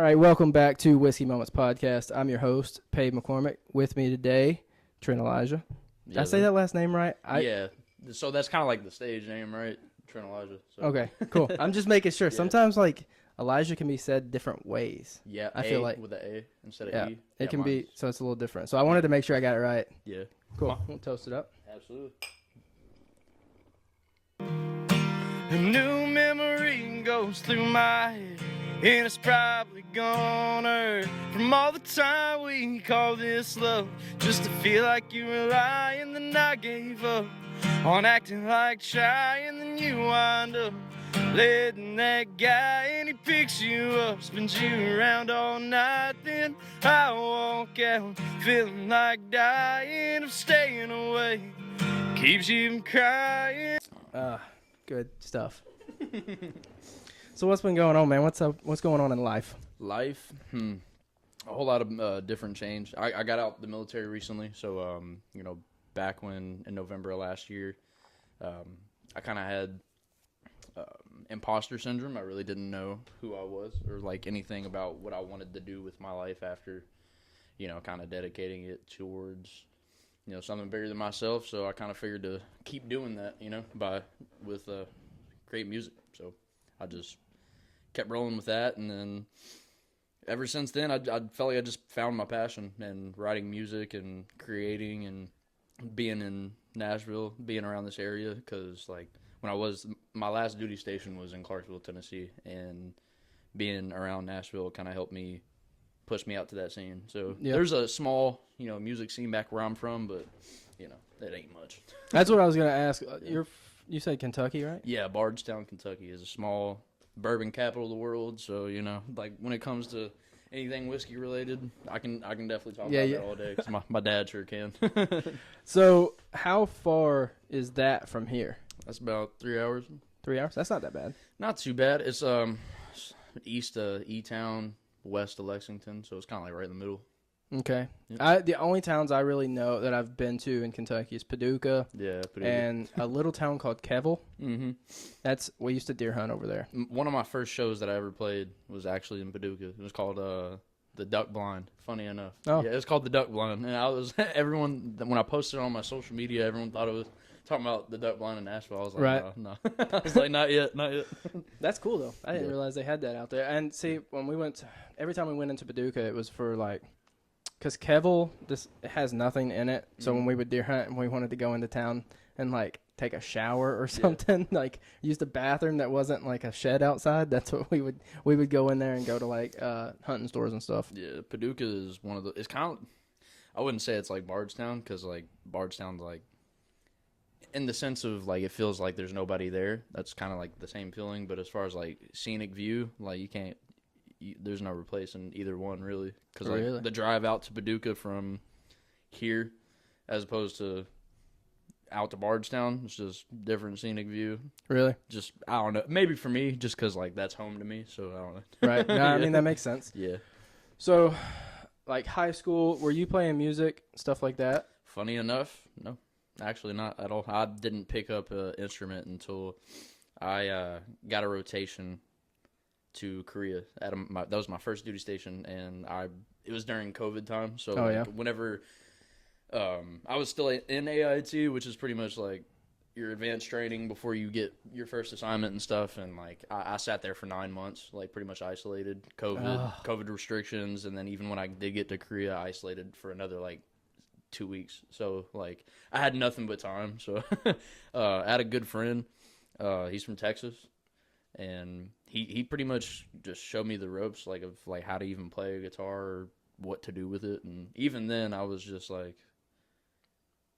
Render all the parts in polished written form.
All right, welcome back to Whiskey Moments Podcast. I'm your host, Paige McCormick. With me today, Trent Elijah. Did I say that last name right? Yeah. So that's kind of like the stage name, right? Trent Elijah. So. Okay, cool. I'm just making sure. Yeah. Sometimes, Elijah can be said different ways. Yeah, I feel like with the A instead of E. It can be, so it's a little different. So I wanted to make sure I got it right. Yeah. Cool. We'll toast it up. Absolutely. A new memory goes through my head, and it's probably gonna hurt from all the time we call this love. Just to feel like you were lying, then I gave up on acting like shy, and then you wind up letting that guy, and he picks you up, spins you around all night. Then I walk out feeling like dying of staying away, keeps you from crying. Good stuff. So what's been going on, man? What's up? What's going on in life? Life? A whole lot of different change. I got out the military recently, so, back when in November of last year, I kind of had imposter syndrome. I really didn't know who I was or anything about what I wanted to do with my life after, kind of dedicating it towards something bigger than myself. So I kind of figured to keep doing that, with great music. So I just kept rolling with that, and then ever since then, I felt like I just found my passion in writing music and creating and being in Nashville, being around this area. Because when my last duty station was in Clarksville, Tennessee, and being around Nashville kind of helped me push me out to that scene. So There's a small, music scene back where I'm from, but, that ain't much. That's what I was going to ask. You said Kentucky, right? Yeah, Bardstown, Kentucky is a small bourbon capital of the world. So, when it comes to anything whiskey related, I can definitely talk about that all day, because my dad sure can. So how far is that from here? That's about 3 hours. 3 hours? That's not that bad. Not too bad. It's east of E-Town, west of Lexington, so it's kind of right in the middle. Okay. Yeah. The only towns I really know that I've been to in Kentucky is Paducah. Yeah, Paducah. And a little town called Kevel. Mm-hmm. We used to deer hunt over there. One of my first shows that I ever played was actually in Paducah. It was called The Duck Blind, funny enough. Oh. Yeah, it's called The Duck Blind. And when I posted it on my social media, everyone thought it was talking about The Duck Blind in Nashville. I was like, right. No. I was like, not yet. That's cool, though. I didn't realize they had that out there. And see, every time we went into Paducah, it was for because Kevel, it has nothing in it. So when we would deer hunt and we wanted to go into town and take a shower or something, use the bathroom that wasn't a shed outside, that's what we would go in there and go to hunting stores and stuff. Yeah, Paducah is one of the, it's kind of, I wouldn't say it's like Bardstown, because Bardstown's in the sense of it feels like there's nobody there. That's kind of the same feeling. But as far as scenic view, you can't, there's no replacing either one really, because the drive out to Paducah from here as opposed to out to Bardstown, it's just different scenic view. Really? Just, I don't know, maybe for me, just because that's home to me, so I don't know. Right. No, I mean, that makes sense. Yeah. So high school, were you playing music, stuff like that? Funny enough, no, actually not at all. I didn't pick up an instrument until I got a rotation to Korea. That was my first duty station, and it was during COVID time. So whenever I was still in AIT, which is pretty much your advanced training before you get your first assignment and stuff. And I sat there for 9 months, pretty much isolated, COVID restrictions, and then even when I did get to Korea, I isolated for another 2 weeks. So I had nothing but time. So I had a good friend. He's from Texas. And he pretty much just showed me the ropes, of how to even play a guitar or what to do with it. And even then, I was just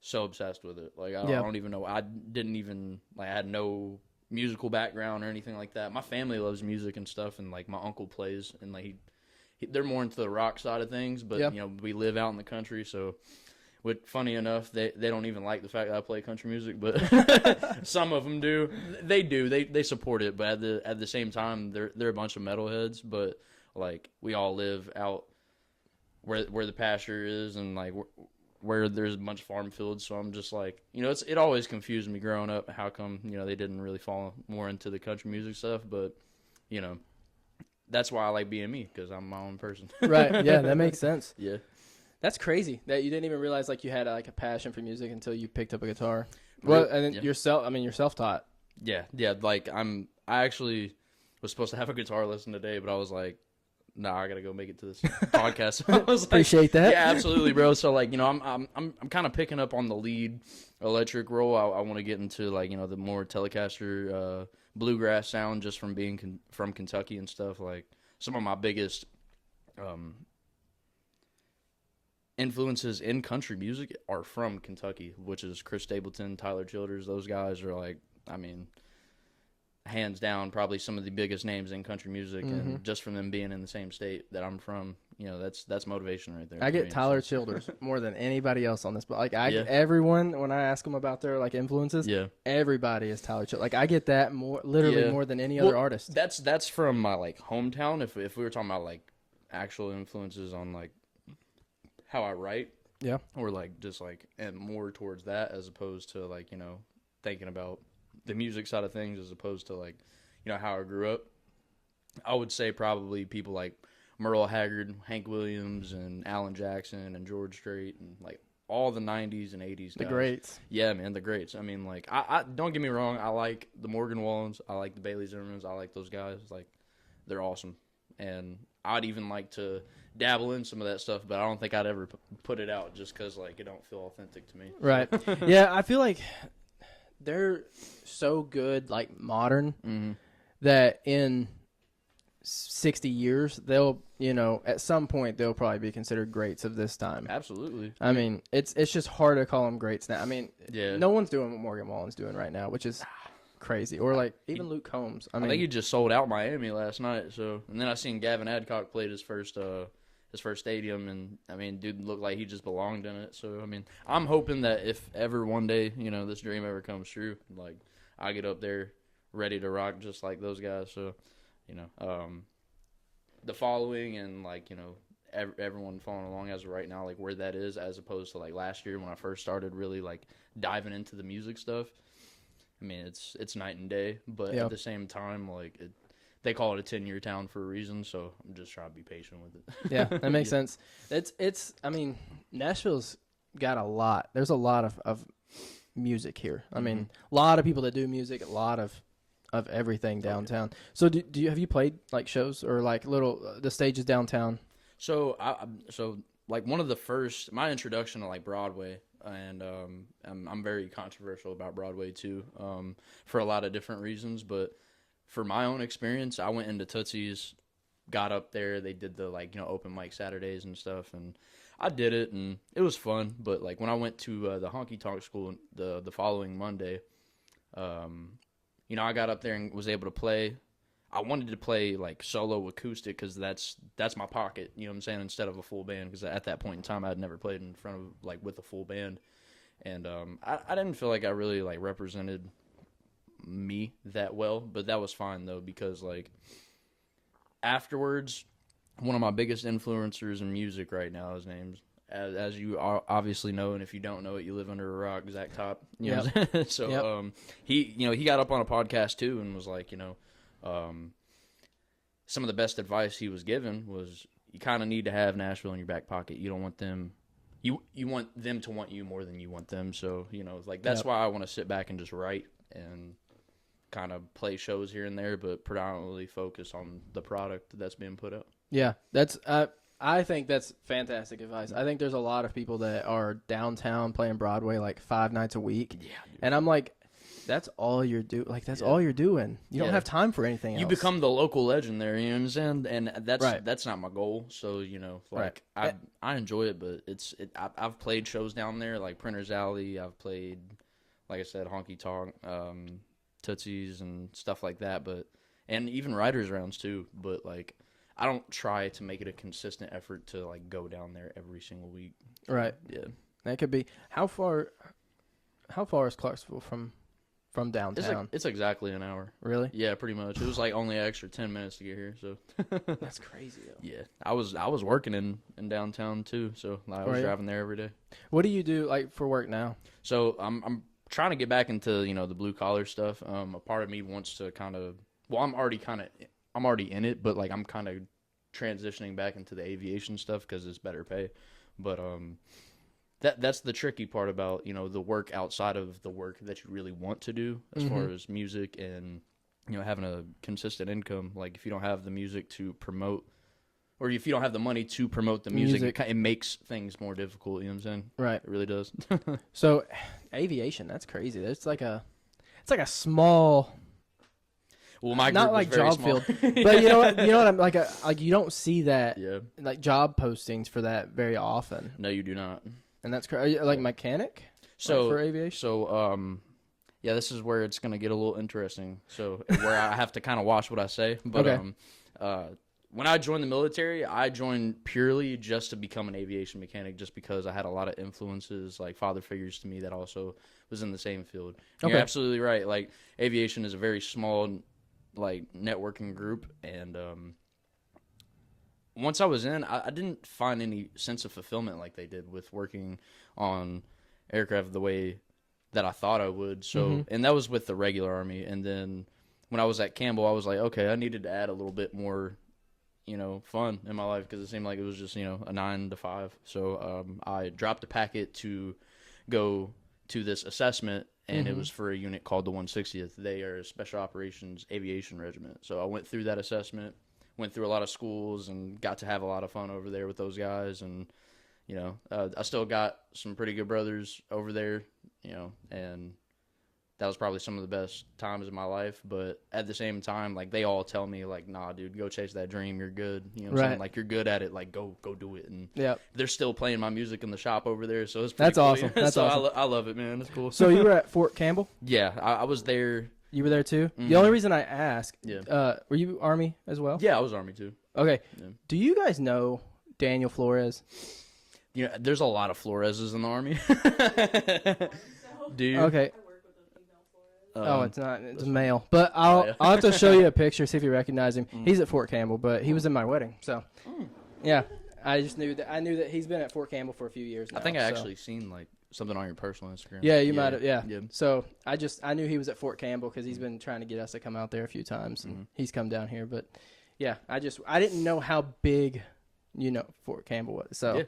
so obsessed with it. I don't even know. I didn't even I had no musical background or anything like that. My family loves music and stuff, and my uncle plays, and they're more into the rock side of things. But we live out in the country, so. Funny enough, they don't even like the fact that I play country music, but some of them do. They do. They support it, but at the same time, they're a bunch of metalheads. But we all live out where the pasture is, and where there's a bunch of farm fields. So I'm just it always confused me growing up. How come they didn't really fall more into the country music stuff? But that's why I like being me, because I'm my own person. Right. Yeah, that makes sense. Yeah. That's crazy that you didn't even realize like you had like a passion for music until you picked up a guitar. Well, and then you're self-taught. Yeah. Like I actually was supposed to have a guitar lesson today, but I was like, nah, I gotta go make it to this podcast. I was like, appreciate that. Yeah, absolutely, bro. So like, I'm kind of picking up on the lead electric role. I want to get into like, the more Telecaster bluegrass sound, just from being from Kentucky and stuff. Like some of my biggest influences in country music are from Kentucky, which is Chris Stapleton, Tyler Childers. Those guys are like, hands down, probably some of the biggest names in country music, and just from them being in the same state that I'm from, that's motivation right there. I get Tyler Childers more than anybody else on this, but like everyone, when I ask them about their like influences, everybody is Tyler Childers. Like I get that more than any other artist. That's from my like hometown. If we were talking about like actual influences on like how I write, or like just like and more towards that as opposed to like thinking about the music side of things as opposed to like how I grew up. I would say probably people like Merle Haggard, Hank Williams, and Alan Jackson, and George Strait, and like all the 90s and 80s guys. The greats. Yeah, man, the greats. I mean, like I don't get me wrong, I like the Morgan Wallens, I like the Bailey Zimmermans, I like those guys. Like they're awesome, and I'd even like to dabble in some of that stuff, but I don't think I'd ever put it out just because like it don't feel authentic to me. Right. Yeah, I feel like they're so good, like modern, that in 60 years they'll, at some point they'll probably be considered greats of this time. Absolutely. I mean, it's just hard to call them greats now. I mean, no one's doing what Morgan Wallen's doing right now, which is crazy. Or like even Luke Combs. I think he just sold out Miami last night. So, and then I seen Gavin Adcock played his first stadium, and I mean, dude looked like he just belonged in it. So, I mean, I'm hoping that if ever one day, this dream ever comes true, like I get up there ready to rock just like those guys. So, the following and like, everyone following along as of right now, like where that is as opposed to like last year when I first started really like diving into the music stuff. I mean, it's night and day, but at the same time, like they call it a 10-year town for a reason, so I'm just trying to be patient with it. Yeah, that makes sense. I mean, Nashville's got a lot. There's a lot of music here. I mean, a lot of people that do music, a lot of everything downtown. So have you played like shows or like the stages downtown? So like one of the first, my introduction to like Broadway, and I'm very controversial about Broadway too, for a lot of different reasons, but for my own experience, I went into Tootsie's, got up there, they did the like, open mic Saturdays and stuff, and I did it, and it was fun, but like when I went to the honky tonk school the following Monday, I got up there and was able to play. I wanted to play like solo acoustic because that's my pocket, you know what I'm saying, instead of a full band, because at that point in time I had never played in front of like with a full band, and I didn't feel like I really like represented me that well, but that was fine though, because like afterwards, one of my biggest influencers in music right now, his name's as you obviously know, and if you don't know it, you live under a rock, Zach Top. So he got up on a podcast too and was like, some of the best advice he was given was you kind of need to have Nashville in your back pocket. You don't want them, you want them to want you more than you want them. So, like that's why I want to sit back and just write and kind of play shows here and there, but predominantly focus on the product that's being put out. Yeah, I think that's fantastic advice. I think there's a lot of people that are downtown playing Broadway like 5 nights a week. Yeah, dude. And I'm like, that's all you're doing. Like that's all you're doing. You don't have time for anything else. You become the local legend there, you know what I'm saying? And that's not my goal. So, I enjoy it, but I've played shows down there like Printer's Alley. I've played, like I said, Honky Tonk, Tootsie's and stuff like that, and even writers' rounds too, but like I don't try to make it a consistent effort to like go down there every single week. Right. Yeah. That could be. How far is Clarksville from downtown? It's exactly an hour. Really? Yeah, pretty much. It was like only an extra 10 minutes to get here, so that's crazy though. Yeah. I was working in downtown too, so I was driving there every day. What do you do like for work now? So I'm trying to get back into, the blue collar stuff. A part of me wants to I'm already kind of I'm already in it, but like I'm kind of transitioning back into the aviation stuff because it's better pay. But that's the tricky part about, you know, the work outside of the work that you really want to do as far as music and, you know, having a consistent income. Like if you don't have the music to promote, or if you don't have the money to promote the music. It makes things more difficult, you know what I'm saying? Right. It really does. So aviation, that's crazy. It's like a small, well, my not group like was very job small. field, but you know what I'm like you don't see that Yeah. like job postings for that very often. No, you do not. And that's crazy. Like mechanic? So like for aviation? So yeah, this is where it's gonna get a little interesting. So where I have to kind of watch what I say. But Okay. when I joined the military, I joined purely just to become an aviation mechanic, just because I had a lot of influences, like father figures to me, that also was in the same field. And Okay. You're absolutely right. Like aviation is a very small, like networking group, and once I was in, I didn't find any sense of fulfillment like they did with working on aircraft the way that I thought I would. So, and that was with the regular Army. And then when I was at Campbell, I was like, okay, I needed to add a little bit more, you know, fun in my life, because it seemed like it was just, you know, a 9 to 5. So I dropped a packet to go to this assessment, and it was for a unit called the 160th. They are a Special Operations Aviation Regiment. So I went through that assessment, went through a lot of schools, and got to have a lot of fun over there with those guys. And, you know, I still got some pretty good brothers over there, you know, and that was probably some of the best times of my life. But at the same time, like, they all tell me, like, nah, dude, go chase that dream. You're good. You know what I'm saying? Like, you're good at it. Like, go do it. And they're still playing my music in the shop over there. So it's pretty That's cool. awesome. That's so awesome. I love it, man. It's cool. So you were at Fort Campbell? Yeah, I was there. You were there too? The only reason I ask, Yeah. were you Army as well? Yeah, I was Army too. Okay. Yeah. Do you guys know Daniel Flores? You know, there's a lot of Floreses in the Army. Do you? Okay. Um, It's not. It's a male. But I'll have to show you a picture, see if you recognize him. He's at Fort Campbell, but he was in my wedding. So, yeah. I just knew that. I knew that he's been at Fort Campbell for a few years now. I think I actually seen like something on your personal Instagram. Yeah, you might have. Yeah. Yeah. So I knew he was at Fort Campbell because he's been trying to get us to come out there a few times, and he's come down here. But yeah, I didn't know how big, Fort Campbell was. So Yeah.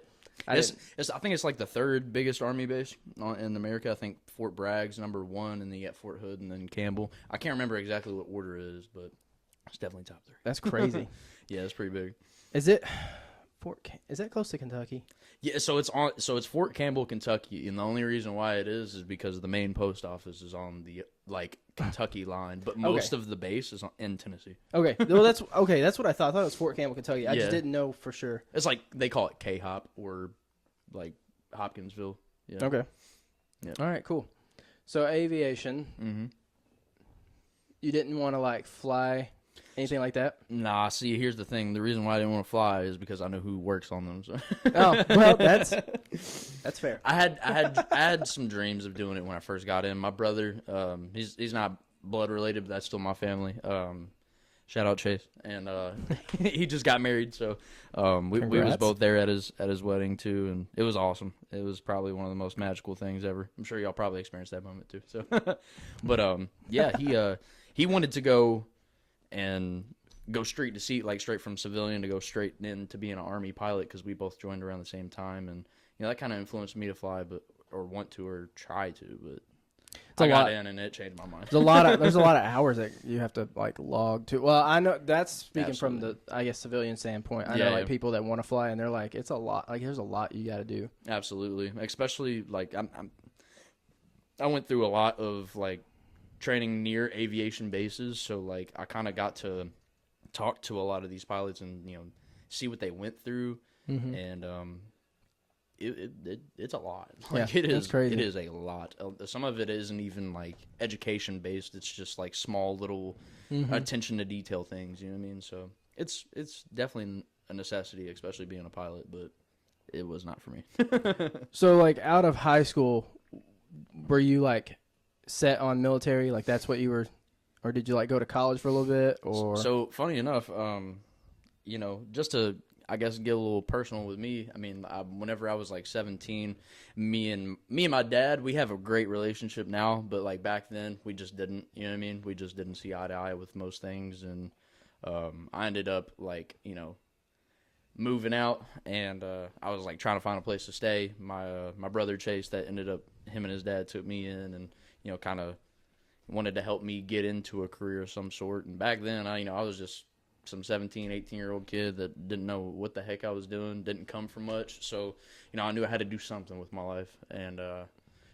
I think it's like the third biggest Army base in America. I think Fort Bragg's #1, and then you got Fort Hood, and then Campbell. I can't remember exactly what order it is, but it's definitely top 3. That's crazy. Yeah, it's pretty big. Is it is that close to Kentucky? Yeah, so it's Fort Campbell, Kentucky, and the only reason why it is because the main post office is on the Kentucky line, but most of the base is in Tennessee. Okay, well that's okay. That's what I thought. I thought it was Fort Campbell, Kentucky. I just Yeah. didn't know for sure. It's like they call it K-Hop or like Hopkinsville. Yeah. Okay. Yeah. All right. Cool. So aviation. Mm-hmm. You didn't want to fly, anything like that. Nah, see, here's the thing. The reason why I didn't want to fly is because I know who works on them. So. Oh, well, that's fair. I had some dreams of doing it when I first got in. My brother, he's not blood related, but that's still my family. Shout out Chase, and he just got married, so we was both there at his wedding too, and it was awesome. It was probably one of the most magical things ever. I'm sure y'all probably experienced that moment too. So, but yeah, he wanted to go and go straight to seat, like straight from civilian to go straight in to being an Army pilot, because we both joined around the same time, and that kind of influenced me to fly, or want to, or try to, but. I got in and it changed my mind. There's a lot of hours that you have to log to. Well, I know that's speaking from the civilian standpoint. I know people that want to fly and they're like, it's a lot. There's a lot you got to do. Absolutely, especially I went through a lot of training near aviation bases, so I kind of got to talk to a lot of these pilots and see what they went through, and It's a lot. It is crazy. It is a lot. Some of it isn't even education based. It's just small little attention to detail things. You know what I mean? So it's definitely a necessity, especially being a pilot. But it was not for me. So out of high school, were you set on military? That's what you were, or did you go to college for a little bit? Or so funny enough, just to. I guess get a little personal with me. I mean, whenever I was 17, me and my dad, we have a great relationship now, but back then we just didn't. You know what I mean? We just didn't see eye to eye with most things, and I ended up like, moving out, and I was like trying to find a place to stay. My brother Chase, that ended up, him and his dad took me in, and kind of wanted to help me get into a career of some sort. And back then, I was just some 17, 18-year-old kid that didn't know what the heck I was doing, didn't come from much. So, I knew I had to do something with my life. And,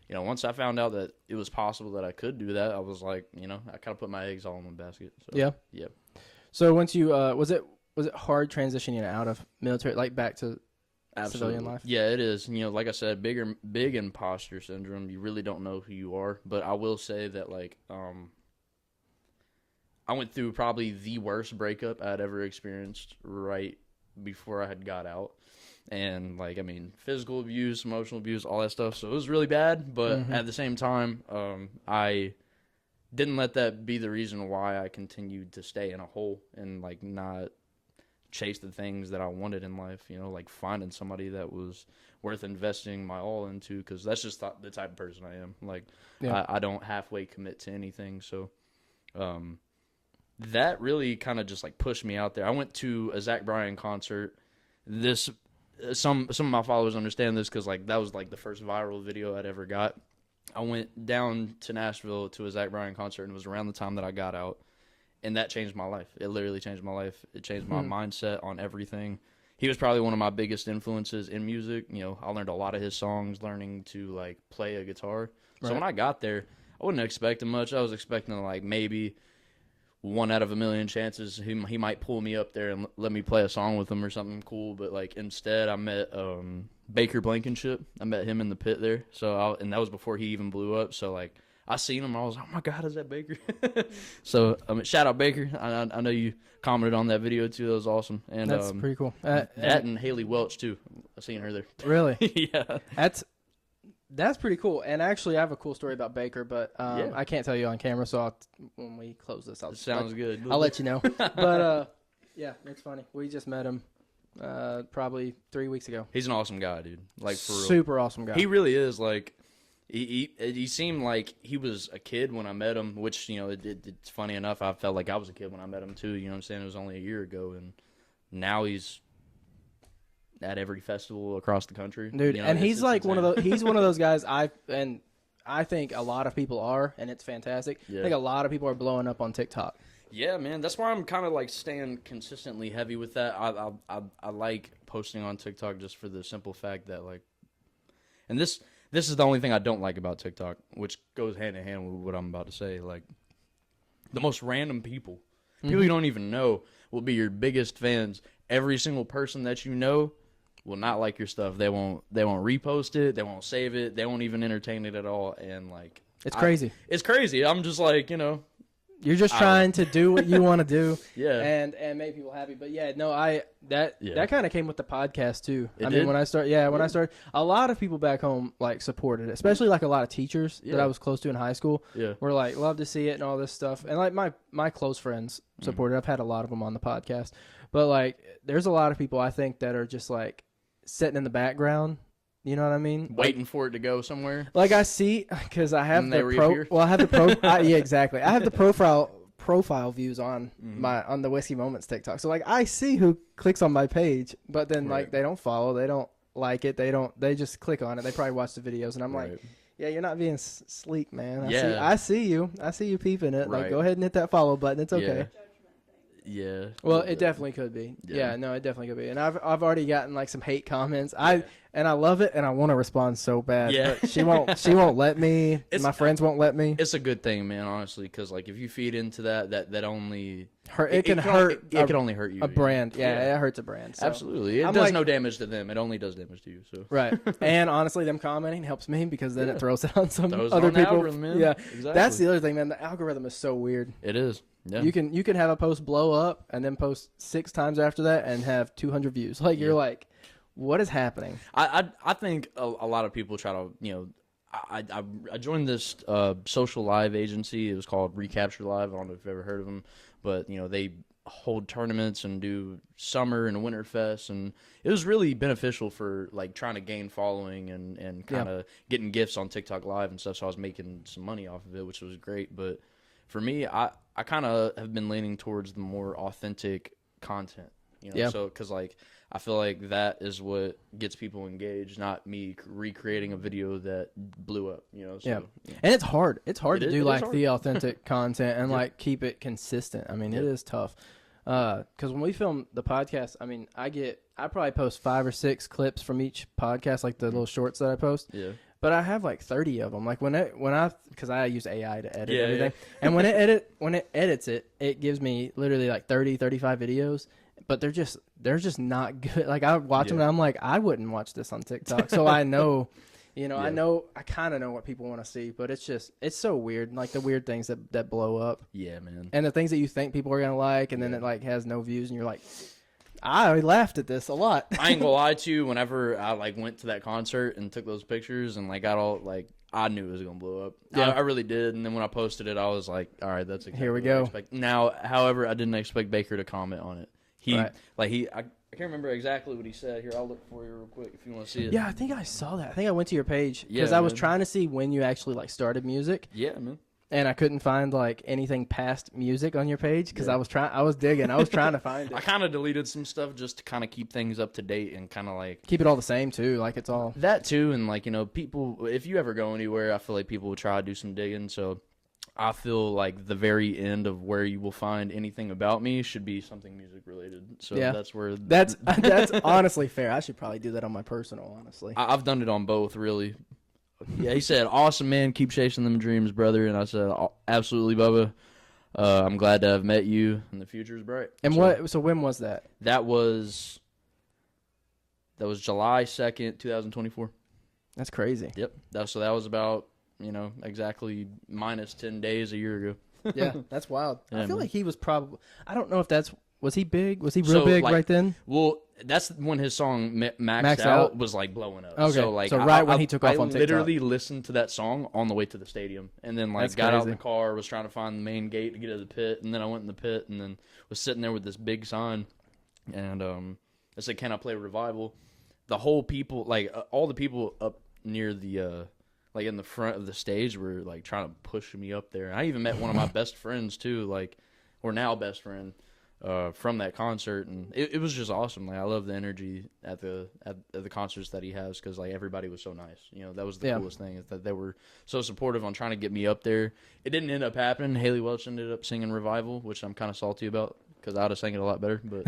once I found out that it was possible that I could do that, I was like, I kind of put my eggs all in one basket. So, yeah. Yeah. So once you, was it hard transitioning out of military, like back to Absolutely. civilian life? Yeah, it is. Like I said, big imposter syndrome. You really don't know who you are. But I will say that, like, I went through probably the worst breakup I'd ever experienced right before I had got out. And, like, I mean, physical abuse, emotional abuse, all that stuff. So it was really bad. But at the same time, I didn't let that be the reason why I continued to stay in a hole and, like, not chase the things that I wanted in life, like finding somebody that was worth investing my all into, because that's just the type of person I am. Like, I don't halfway commit to anything. So that really kind of just like pushed me out there. I went to a Zach Bryan concert. Some of my followers understand this because like that was like the first viral video I'd ever got. I went down to Nashville to a Zach Bryan concert, and it was around the time that I got out. And that changed my life. It literally changed my life. It changed my mindset on everything. He was probably one of my biggest influences in music. I learned a lot of his songs learning to, like, play a guitar. Right. So when I got there, I wasn't expecting much. I was expecting, like, maybe 1 out of a million chances he might pull me up there and let me play a song with him or something cool. But, like, instead I met Baker Blankenship. I met him in the pit there. And that was before he even blew up. So, like, I seen him. I was like, oh my God, is that Baker? So, shout out Baker. I know you commented on that video too. That was awesome. And that's pretty cool. And Haley Welch too. I seen her there. Really? Yeah. That's pretty cool. And actually, I have a cool story about Baker, but I can't tell you on camera. So when we close this, Sounds good. I'll let you know. But yeah, it's funny. We just met him probably 3 weeks ago. He's an awesome guy, dude. Like, for real. Super awesome guy. He really is. Like, he seemed like he was a kid when I met him, which, it's funny enough. I felt like I was a kid when I met him too. You know what I'm saying? It was only a year ago, and now he's at every festival across the country, dude. And he's like one of those guys. I think a lot of people are, and it's fantastic. Yeah. I think a lot of people are blowing up on TikTok. Yeah, man. That's why I'm kind of like staying consistently heavy with that. I like posting on TikTok just for the simple fact that, like, and this is the only thing I don't like about TikTok, which goes hand in hand with what I'm about to say. Like, the most random people you don't even know, will be your biggest fans. Every single person that you know will not like your stuff. They won't repost it. They won't save it. They won't even entertain it at all. And, like, it's crazy. It's crazy. I'm just like, you're just trying to do what you want to do, yeah, and make people happy. But yeah, no, that kind of came with the podcast too. It did? When I started, a lot of people back home like supported it, especially like a lot of teachers that I was close to in high school. Yeah, were like, love to see it and all this stuff, and like my close friends supported. I've had a lot of them on the podcast, but like, there's a lot of people I think that are just like sitting in the background. You know what I mean? Waiting for it to go somewhere. Like, I see, because I have yeah, exactly. I have the profile views on on the Whiskey Moments TikTok. So, like, I see who clicks on my page, but then like they don't follow, they don't like it, they just click on it. They probably watch the videos, and I'm like, yeah, you're not being sleek, man. I see you peeping it. Like, go ahead and hit that follow button. It's okay. Yeah. Well, it definitely could be. Yeah, no, it definitely could be. And I've already gotten like some hate comments. And I love it, and I want to respond so bad. Yeah. But she won't let me. My friends won't let me. It's a good thing, man, honestly, because like if you feed into that only it can hurt. It can only hurt you. A brand. Yeah, it hurts a brand. So. Absolutely. It does no damage to them. It only does damage to you. So. Right. And honestly, them commenting helps me because then it throws it on other people. Algorithm, man. Yeah. Exactly. That's the other thing, man. The algorithm is so weird. It is. Yeah. You can have a post blow up and then post 6 times after that and have 200 views. Like, you're like, what is happening? I think a lot of people try to, I joined this social live agency. It was called Recapture Live. I don't know if you've ever heard of them, but they hold tournaments and do summer and winter fest, and it was really beneficial for like trying to gain following and kind of getting gifts on TikTok Live and stuff. So I was making some money off of it, which was great. But for me, I kind of have been leaning towards the more authentic content, so because like I feel like that is what gets people engaged, not me recreating a video that blew up, so and it's hard to do like hard. the authentic content and like keep it consistent. I mean, it is tough. Because when we film the podcast, I mean, I probably post 5 or 6 clips from each podcast, like the little shorts that I post. Yeah. But I have like 30 of them. Like because I use AI to edit everything, and when it edits it, it gives me literally like 30, 35 videos. But they're just not good. Like I watch them and I'm like, I wouldn't watch this on TikTok. So I know, I kind of know what people want to see. But it's so weird. Like the weird things that blow up. Yeah, man. And the things that you think people are gonna like, and then it like has no views, and you're like, I laughed at this a lot. I ain't gonna lie to you. Whenever I like went to that concert and took those pictures and like got all like, I knew it was gonna blow up. Yeah, I really did. And then when I posted it, I was like, all right, that's exactly here we what go. I expect. Now, however, I didn't expect Baker to comment on it. I can't remember exactly what he said. Here, I'll look for you real quick if you want to see it. Yeah, I think I saw that. I think I went to your page because I was trying to see when you actually like started music. Yeah, man. And I couldn't find like anything past music on your page because I was trying to find it. I kind of deleted some stuff just to kind of keep things up to date and kind of like keep it all the same too. Like it's all that too, and like people. If you ever go anywhere, I feel like people will try to do some digging. So I feel like the very end of where you will find anything about me should be something music related. So that's where that's honestly fair. I should probably do that on my personal. Honestly, I've done it on both really. Yeah, he said, "Awesome, man. Keep chasing them dreams, brother." And I said, "Absolutely, Bubba. I'm glad to have met you, and the future is bright." And so when was that? That was July 2nd, 2024. That's crazy. Yep. That was about exactly minus 10 days a year ago. Yeah, that's wild. Yeah, I feel man. like he was probably. I don't know if was he big? Was he real big right then? Well, that's when his song Maxed Out was like blowing up. Okay. So when he took off on TikTok. I literally listened to that song on the way to the stadium, and then like got out in the car, was trying to find the main gate to get to the pit, and then I went in the pit, and then was sitting there with this big sign, and I said, "Can I play Revival?" The whole people, like all the people up near the like in the front of the stage were like trying to push me up there. I even met one of my best friends too, like or now best friend. From that concert, and it was just awesome. Like I love the energy at the concerts that he has because like everybody was so nice. That was the coolest thing is that they were so supportive on trying to get me up there. It didn't end up happening. Haley Welch ended up singing Revival, which I'm kind of salty about because I would have sang it a lot better. But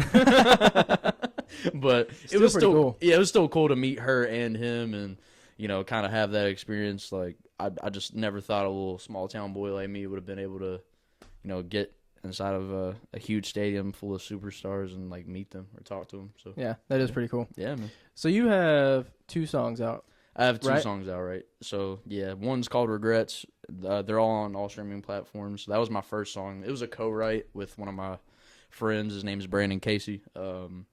but it was still cool. Yeah, it was still cool to meet her and him, and kind of have that experience. Like I just never thought a little small town boy like me would have been able to get inside of a huge stadium full of superstars and like meet them or talk to them. So yeah, that is pretty cool. Yeah, man. So you have 2 songs out. I have 2 songs out, right? So yeah, one's called Regrets. They're all on all streaming platforms. That was my first song. It was a co-write with one of my friends. His name is Brandon Casey. And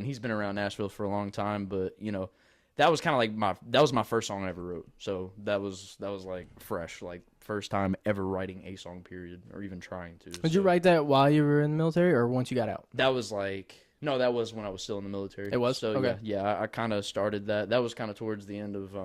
he's been around Nashville for a long time, but that was kind of like that was my first song I ever wrote. So that was like fresh, like first time ever writing a song, period, or even trying to. Did you write that while you were in the military or once you got out? That was that was when I was still in the military. It was? So okay. Yeah, I kind of started that. That was kind of towards the end of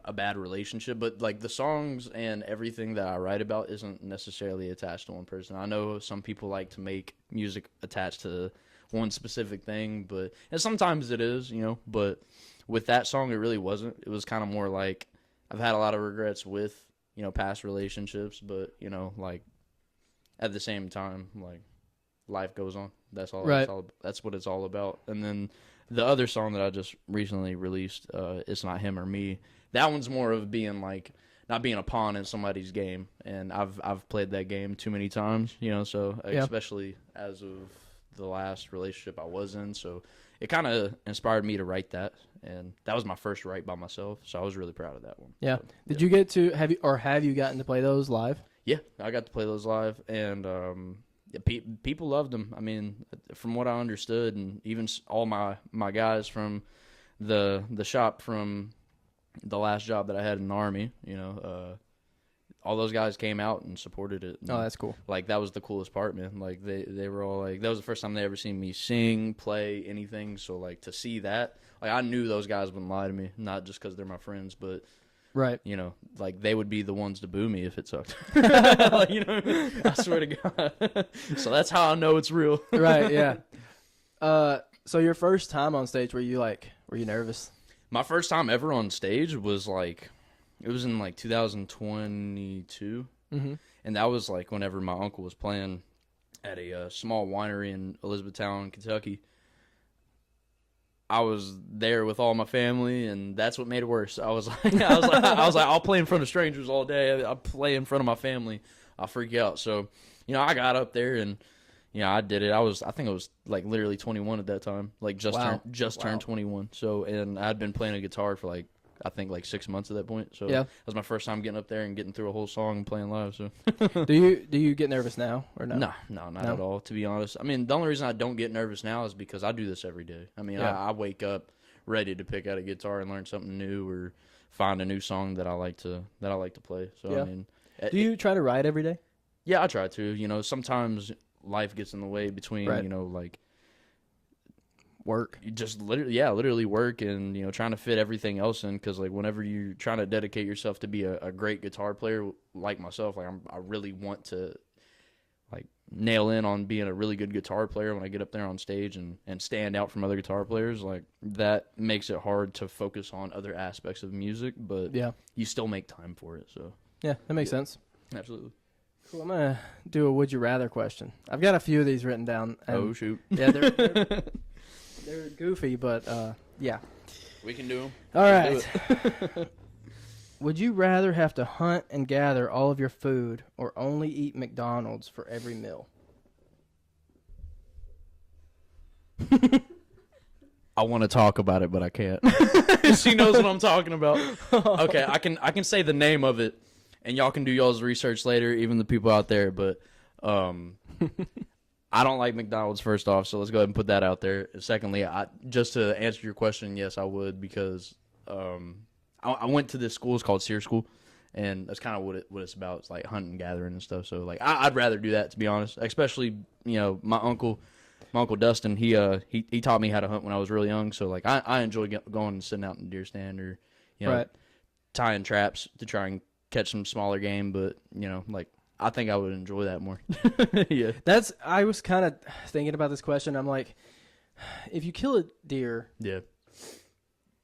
a bad relationship, but like the songs and everything that I write about isn't necessarily attached to one person. I know some people like to make music attached to one specific thing, and sometimes it is, but with that song, it really wasn't. It was kind of more like I've had a lot of regrets with, past relationships, but, like at the same time, like life goes on. That's all. Right. That's what it's all about. And then the other song that I just recently released, It's Not Him or Me. That one's more of being like, not being a pawn in somebody's game. And I've played that game too many times, so especially as of the last relationship I was in. So it kind of inspired me to write that. And that was my first write by myself. So I was really proud of that one. Yeah. So, Did you get to, have you gotten to play those live? Yeah, I got to play those live. And people loved them. I mean, from what I understood, and even all my guys from the shop from the last job that I had in the Army, all those guys came out and supported it. And, oh, that's cool. Like, that was the coolest part, man. Like, they were all like, that was the first time they ever seen me sing, play, anything. So, like, to see that, like, I knew those guys wouldn't lie to me, not just because they're my friends, but Right. You know, like they would be the ones to boo me if it sucked. Like, you know what I mean? I swear to God. So that's how I know it's real. Right. Yeah. So your first time on stage, were you nervous? My first time ever on stage was like, it was in like 2022. Mm-hmm. And that was like whenever my uncle was playing at a small winery in Elizabethtown, Kentucky. I was there with all my family, and that's what made it worse. I was like, I'll play in front of strangers all day. I'll play in front of my family. I'll freak out. So, you know, I got up there and, you know, I did it. I think I was like literally 21 at that time, like just turned 21. So, and I'd been playing a guitar for like, I think like 6 months at that point. So yeah, that was my first time getting up there and getting through a whole song and playing live. So do you get nervous now or no? No, not at all, to be honest. I mean, the only reason I don't get nervous now is because I do this every day. I mean, yeah. I wake up ready to pick out a guitar and learn something new or find a new song that I like to play. So yeah. I mean, do you try to write every day? Yeah, I try to. You know, sometimes life gets in the way between, right. you know, like work. You just literally work and, you know, trying to fit everything else in, because like whenever you're trying to dedicate yourself to be a great guitar player like myself, like I really want to like nail in on being a really good guitar player when I get up there on stage and stand out from other guitar players. Like that makes it hard to focus on other aspects of music, but yeah, you still make time for it. So yeah, that makes sense. Absolutely. Cool. I'm gonna do a would you rather question. I've got a few of these written down. Oh shoot. Yeah, they're goofy, but yeah. We can do them. All right. Would you rather have to hunt and gather all of your food or only eat McDonald's for every meal? I want to talk about it, but I can't. She knows what I'm talking about. Okay, I can say the name of it, and y'all can do y'all's research later, even the people out there, but I don't like McDonald's, first off, so let's go ahead and put that out there. Secondly, just to answer your question, yes, I would, because I went to this school. It's called Sear School, and that's kind of what it's about. It's like hunting and gathering and stuff. So like I'd rather do that, to be honest. Especially, you know, my uncle Dustin, he taught me how to hunt when I was really young. So like I enjoy going and sitting out in the deer stand, or you know, right. tying traps to try and catch some smaller game. But you know, like I think I would enjoy that more. Yeah, I was kind of thinking about this question. I'm like, if you kill a deer, yeah,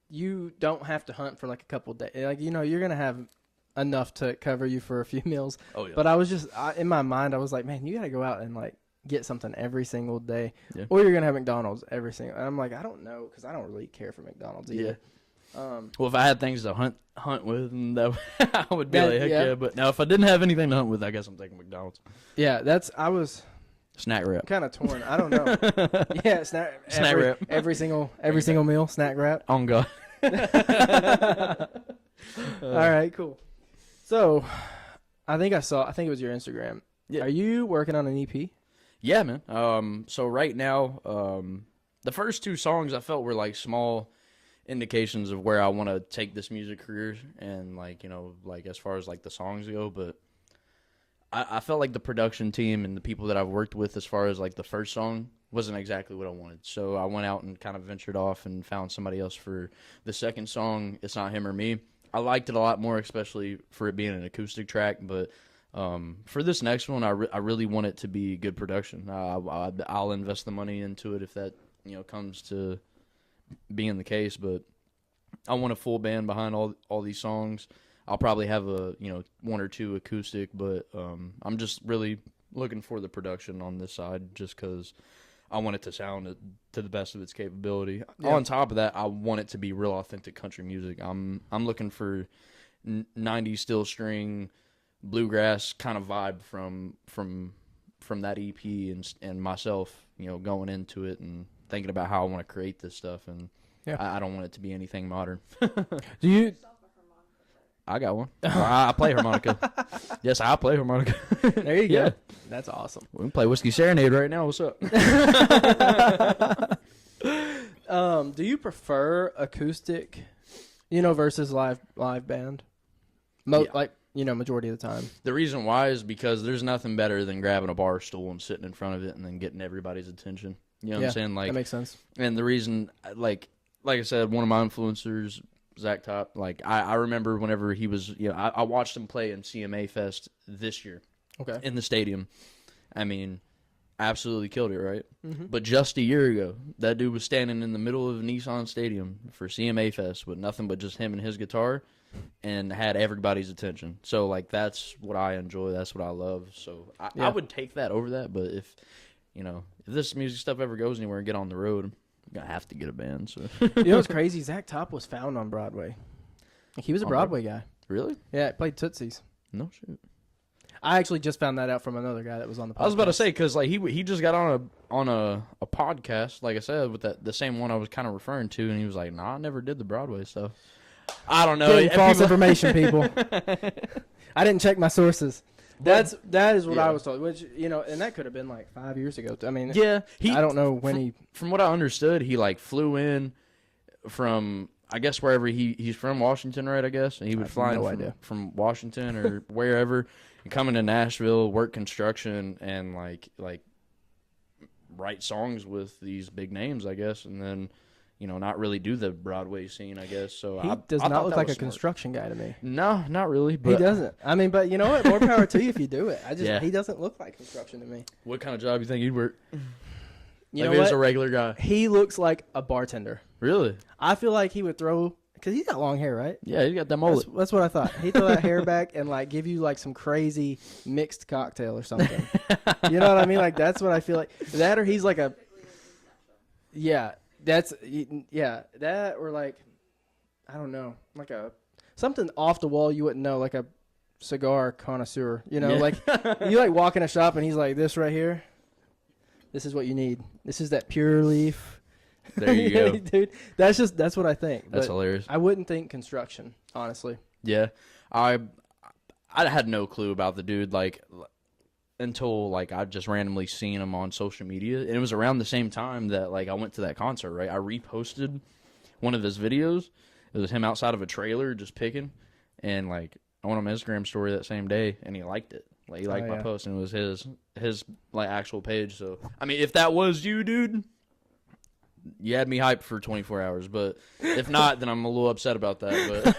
you don't have to hunt for like a couple days. Like, you know, you're gonna have enough to cover you for a few meals. Oh yeah. But I was just in my mind, I was like, man, you gotta go out and like get something every single day, yeah. or you're gonna have McDonald's every single. And I'm like, I don't know, because I don't really care for McDonald's either. Yeah. Well, if I had things to hunt with, and that I would be like, heck yeah. yeah. But now, if I didn't have anything to hunt with, I guess I'm taking McDonald's. Yeah, I was snack wrap. Kind of torn. I don't know. Yeah, snack wrap. Every single meal, snack wrap. Oh God. All right, cool. So, I think it was your Instagram. Yeah. Are you working on an EP? Yeah, man. So right now, the first two songs I felt were like small indications of where I want to take this music career, and like, you know, like as far as like the songs go, but I felt like the production team and the people that I've worked with as far as like the first song wasn't exactly what I wanted. So I went out and kind of ventured off and found somebody else for the second song, It's Not Him or Me. I liked it a lot more, especially for it being an acoustic track, but for this next one, I really want it to be good production. I'll invest the money into it if that, you know, comes to being the case, but I want a full band behind all these songs. I'll probably have one or two acoustic, but I'm just really looking for the production on this side, just because I want it to sound to the best of its capability. Yeah. On top of that, I want it to be real authentic country music. I'm looking for 90s steel string, bluegrass kind of vibe from that EP, and myself, you know, going into it and thinking about how I want to create this stuff, and yeah. I don't want it to be anything modern. Do you? I got one. I play harmonica. Yes, I play harmonica. There you go. Yeah. That's awesome. We can play Whiskey Serenade right now. What's up? Do you prefer acoustic, versus live band? Yeah. Like, majority of the time. The reason why is because there's nothing better than grabbing a bar stool and sitting in front of it and then getting everybody's attention. You know what I'm saying? Like, that makes sense. And the reason, like I said, one of my influencers Zach Top. Like I remember whenever he was, I watched him play in CMA Fest this year. Okay. In the stadium. I mean, absolutely killed it, right? Mm-hmm. But just a year ago, that dude was standing in the middle of Nissan Stadium for CMA Fest with nothing but just him and his guitar, and had everybody's attention. So, like, that's what I enjoy. That's what I love. So, I would take that over that. But if this music stuff ever goes anywhere and get on the road, I'm going to have to get a band. So, You know what's crazy? Zach Top was found on Broadway. He was a Broadway guy. Really? Yeah, he played Tootsies. No shit. I actually just found that out from another guy that was on the podcast. I was about to say, because like he just got on a podcast, like I said, with the same one I was kind of referring to, and he was like, "Nah, I never did the Broadway stuff." I don't know. False information, people. I didn't check my sources. That is what I was told. Which and that could have been like 5 years ago. I mean, yeah, I don't know when he. From what I understood, he like flew in from, I guess, wherever he's from, Washington, right? I guess, and he would fly from Washington or wherever. And come into Nashville, work construction, and like write songs with these big names, I guess, and then not really do the Broadway scene, I guess. So he does not look like a construction guy to me. No, not really. But he doesn't. I mean, but you know what? More power to you if you do it. He doesn't look like construction to me. What kind of job you think he'd work? You know what? He was a regular guy. He looks like a bartender. Really? I feel like he would throw. Because he's got long hair, right? Yeah, he's got that mullet. That's what I thought. He'd throw that hair back and, like, give you, like, some crazy mixed cocktail or something. You know what I mean? Like, that's what I feel like. That or he's like a... Yeah, that or, like, I don't know, like something off the wall you wouldn't know, like a cigar connoisseur. Like, you, like, walk in a shop and he's like, this right here, this is what you need. This is that pure leaf. There you go. Dude, that's what I think. That's hilarious. I wouldn't think construction, honestly. Yeah. I had no clue about the dude, like, until, like, I just randomly seen him on social media. And it was around the same time that, like, I went to that concert, right? I reposted one of his videos. It was him outside of a trailer just picking. And, like, I went on my Instagram story that same day, and he liked it. Like, he liked my post, and it was his, like, actual page. So, I mean, if that was you, dude... You had me hyped for 24 hours, but if not, then I'm a little upset about that.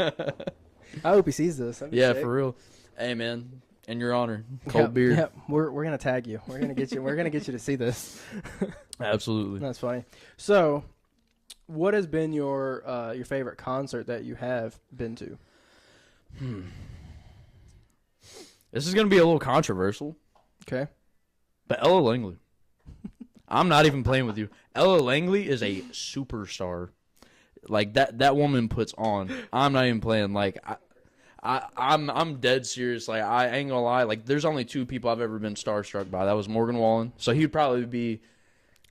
But I hope he sees this. Yeah, sick. For real. Hey, man, in your honor, cold beer. Yeah, we're gonna tag you. We're gonna get you. We're gonna get you to see this. Absolutely. That's funny. So, what has been your favorite concert that you have been to? This is gonna be a little controversial. Okay. But Ella Langley. I'm not even playing with you. Ella Langley is a superstar. Like that woman puts on. I'm not even playing. Like I'm dead serious. Like I ain't gonna lie. Like there's only two people I've ever been starstruck by. That was Morgan Wallen. So he'd probably be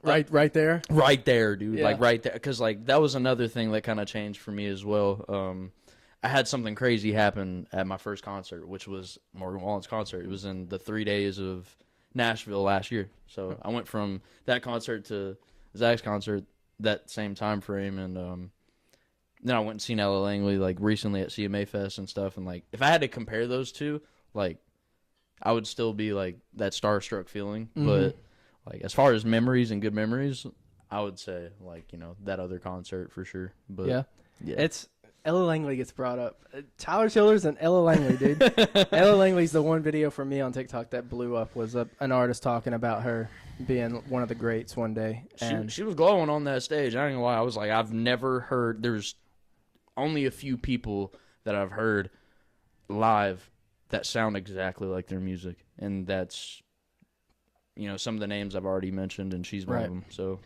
right there. Right there, dude. Yeah. Like right there. Because like that was another thing that kind of changed for me as well. I had something crazy happen at my first concert, which was Morgan Wallen's concert. It was in the 3 days of Nashville last year. So I went from that concert to Zach's concert that same time frame, and then I went and seen Ella Langley like recently at CMA Fest and stuff. And like if I had to compare those two, like I would still be like that starstruck feeling. Mm-hmm. But like as far as memories and good memories, I would say like that other concert for sure. But yeah. It's Ella Langley gets brought up. Tyler Childers and Ella Langley, dude. Ella Langley's the one video for me on TikTok that blew up. Was an artist talking about her being one of the greats one day. And she was glowing on that stage. I ain't gonna lie. I was like, I've never heard. There's only a few people that I've heard live that sound exactly like their music, and that's some of the names I've already mentioned, and she's one of them. So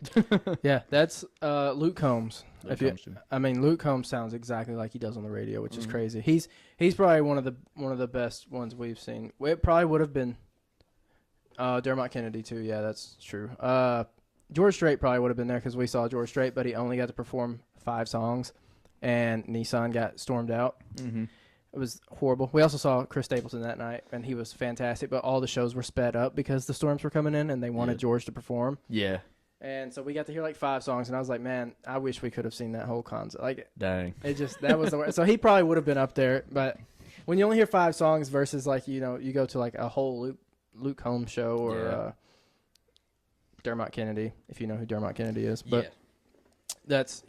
yeah, that's Luke Combs. Luke Combs sounds exactly like he does on the radio, which is crazy. He's probably one of the best ones we've seen. It probably would have been Dermot Kennedy too. Yeah, that's true. George Strait probably would have been there because we saw George Strait, but he only got to perform 5 songs, and Nissan got stormed out. Mm-hmm. It was horrible. We also saw Chris Stapleton that night, and he was fantastic, but all the shows were sped up because the storms were coming in, and they wanted George to perform. Yeah. And so we got to hear like 5 songs, and I was like, man, I wish we could have seen that whole concert. Like, dang. That was the worst. So he probably would have been up there, but when you only hear 5 songs versus like, you go to like a whole Luke Combs show or Dermot Kennedy, if you know who Dermot Kennedy is. But that's.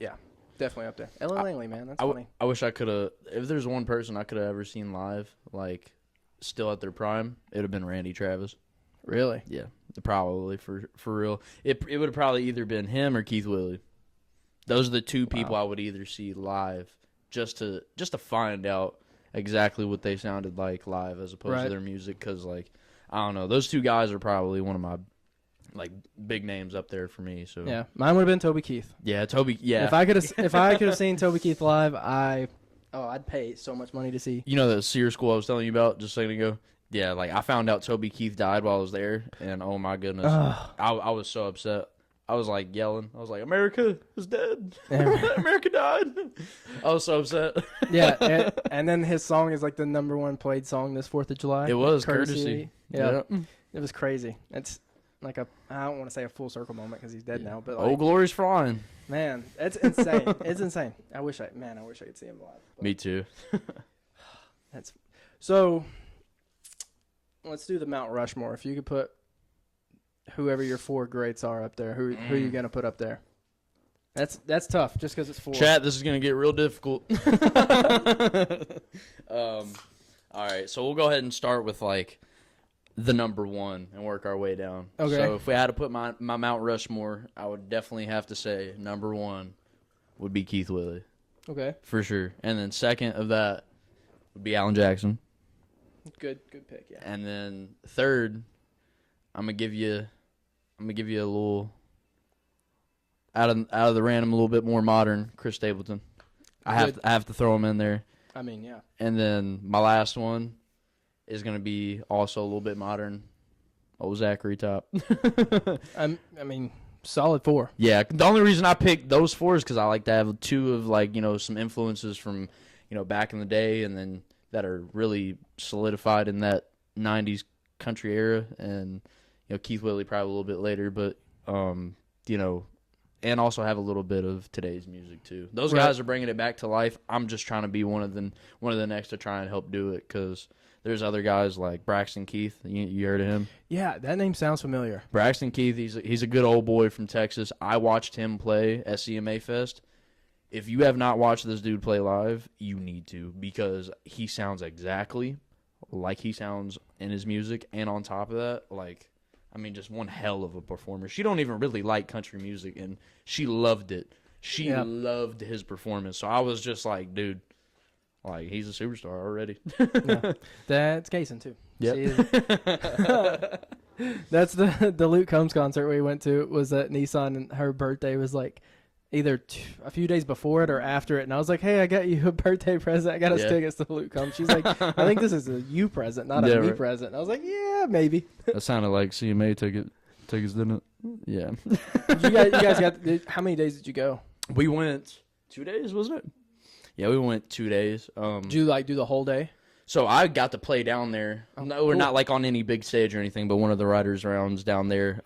definitely up there. Ellen Langley, man, that's funny. I wish I could have. If there's one person I could have ever seen live, like still at their prime, it would have been Randy Travis. Really? Yeah, probably for real. It would have probably either been him or Keith Willie. Those are the two people I would either see live just to find out exactly what they sounded like live as opposed to their music. Because like I don't know, those two guys are probably one of my like big names up there for me. So yeah, mine would have been Toby Keith. Yeah, Toby. Yeah, if I could have seen Toby Keith live, I'd pay so much money to see. You know that Sears school I was telling you about just a second ago? Yeah, like I found out Toby Keith died while I was there, and oh my goodness, I was so upset. I was like yelling. I was like, America is dead. America died. I was so upset. Yeah, and then his song is like the #1 played song this 4th of July. It was courtesy. Yeah, it was crazy. It's like I don't want to say a full circle moment because he's dead now, but like, oh, glory's flying. Man, it's insane. It's insane. I wish I could see him live. But. Me too. So. Let's do the Mount Rushmore. If you could put whoever your 4 greats are up there, who are you gonna put up there? That's tough, just because it's 4. Chat, this is gonna get real difficult. All right, so we'll go ahead and start with like the #1 and work our way down. Okay. So if we had to put my Mount Rushmore, I would definitely have to say #1 would be Keith Willie. Okay. For sure, and then second of that would be Alan Jackson. Good pick, yeah. And then third, I'm gonna give you a little out of the random, a little bit more modern, Chris Stapleton. I have to throw him in there. I mean, yeah. And then my last one is gonna be also a little bit modern. Oh, Zachary Top. I mean, solid 4. Yeah, the only reason I picked those 4 is because I like to have 2 of like some influences from back in the day, and then that are really solidified in that 90s country era, and Keith Willie probably a little bit later, but and also have a little bit of today's music too. Those guys are bringing it back to life. I'm just trying to be one of the next to try and help do it, because there's other guys like Braxton Keith. You heard of him? Yeah, that name sounds familiar. Braxton Keith, he's a good old boy from Texas. I watched him play at CMA Fest. If you have not watched this dude play live, you need to, because he sounds exactly like he sounds in his music, and on top of that, just one hell of a performer. She don't even really like country music, and she loved it. She loved his performance. So I was just like, dude, like he's a superstar already. Yeah. That's Kaysen too. Yep. That's the Luke Combs concert we went to. Was at Nissan, and her birthday was like either a few days before it or after it, and I was like, hey, I got you a birthday present. I got us tickets to Luke Combs. She's like, I think this is a you present, not a me present. And I was like, yeah, maybe. That sounded like CMA tickets, didn't it? Yeah. you guys got, how many days did you go? We went 2 days, wasn't it? Yeah, we went 2 days. Did you do the whole day? So I got to play down there. Oh, no, we're not like on any big stage or anything, but one of the Riders Rounds down there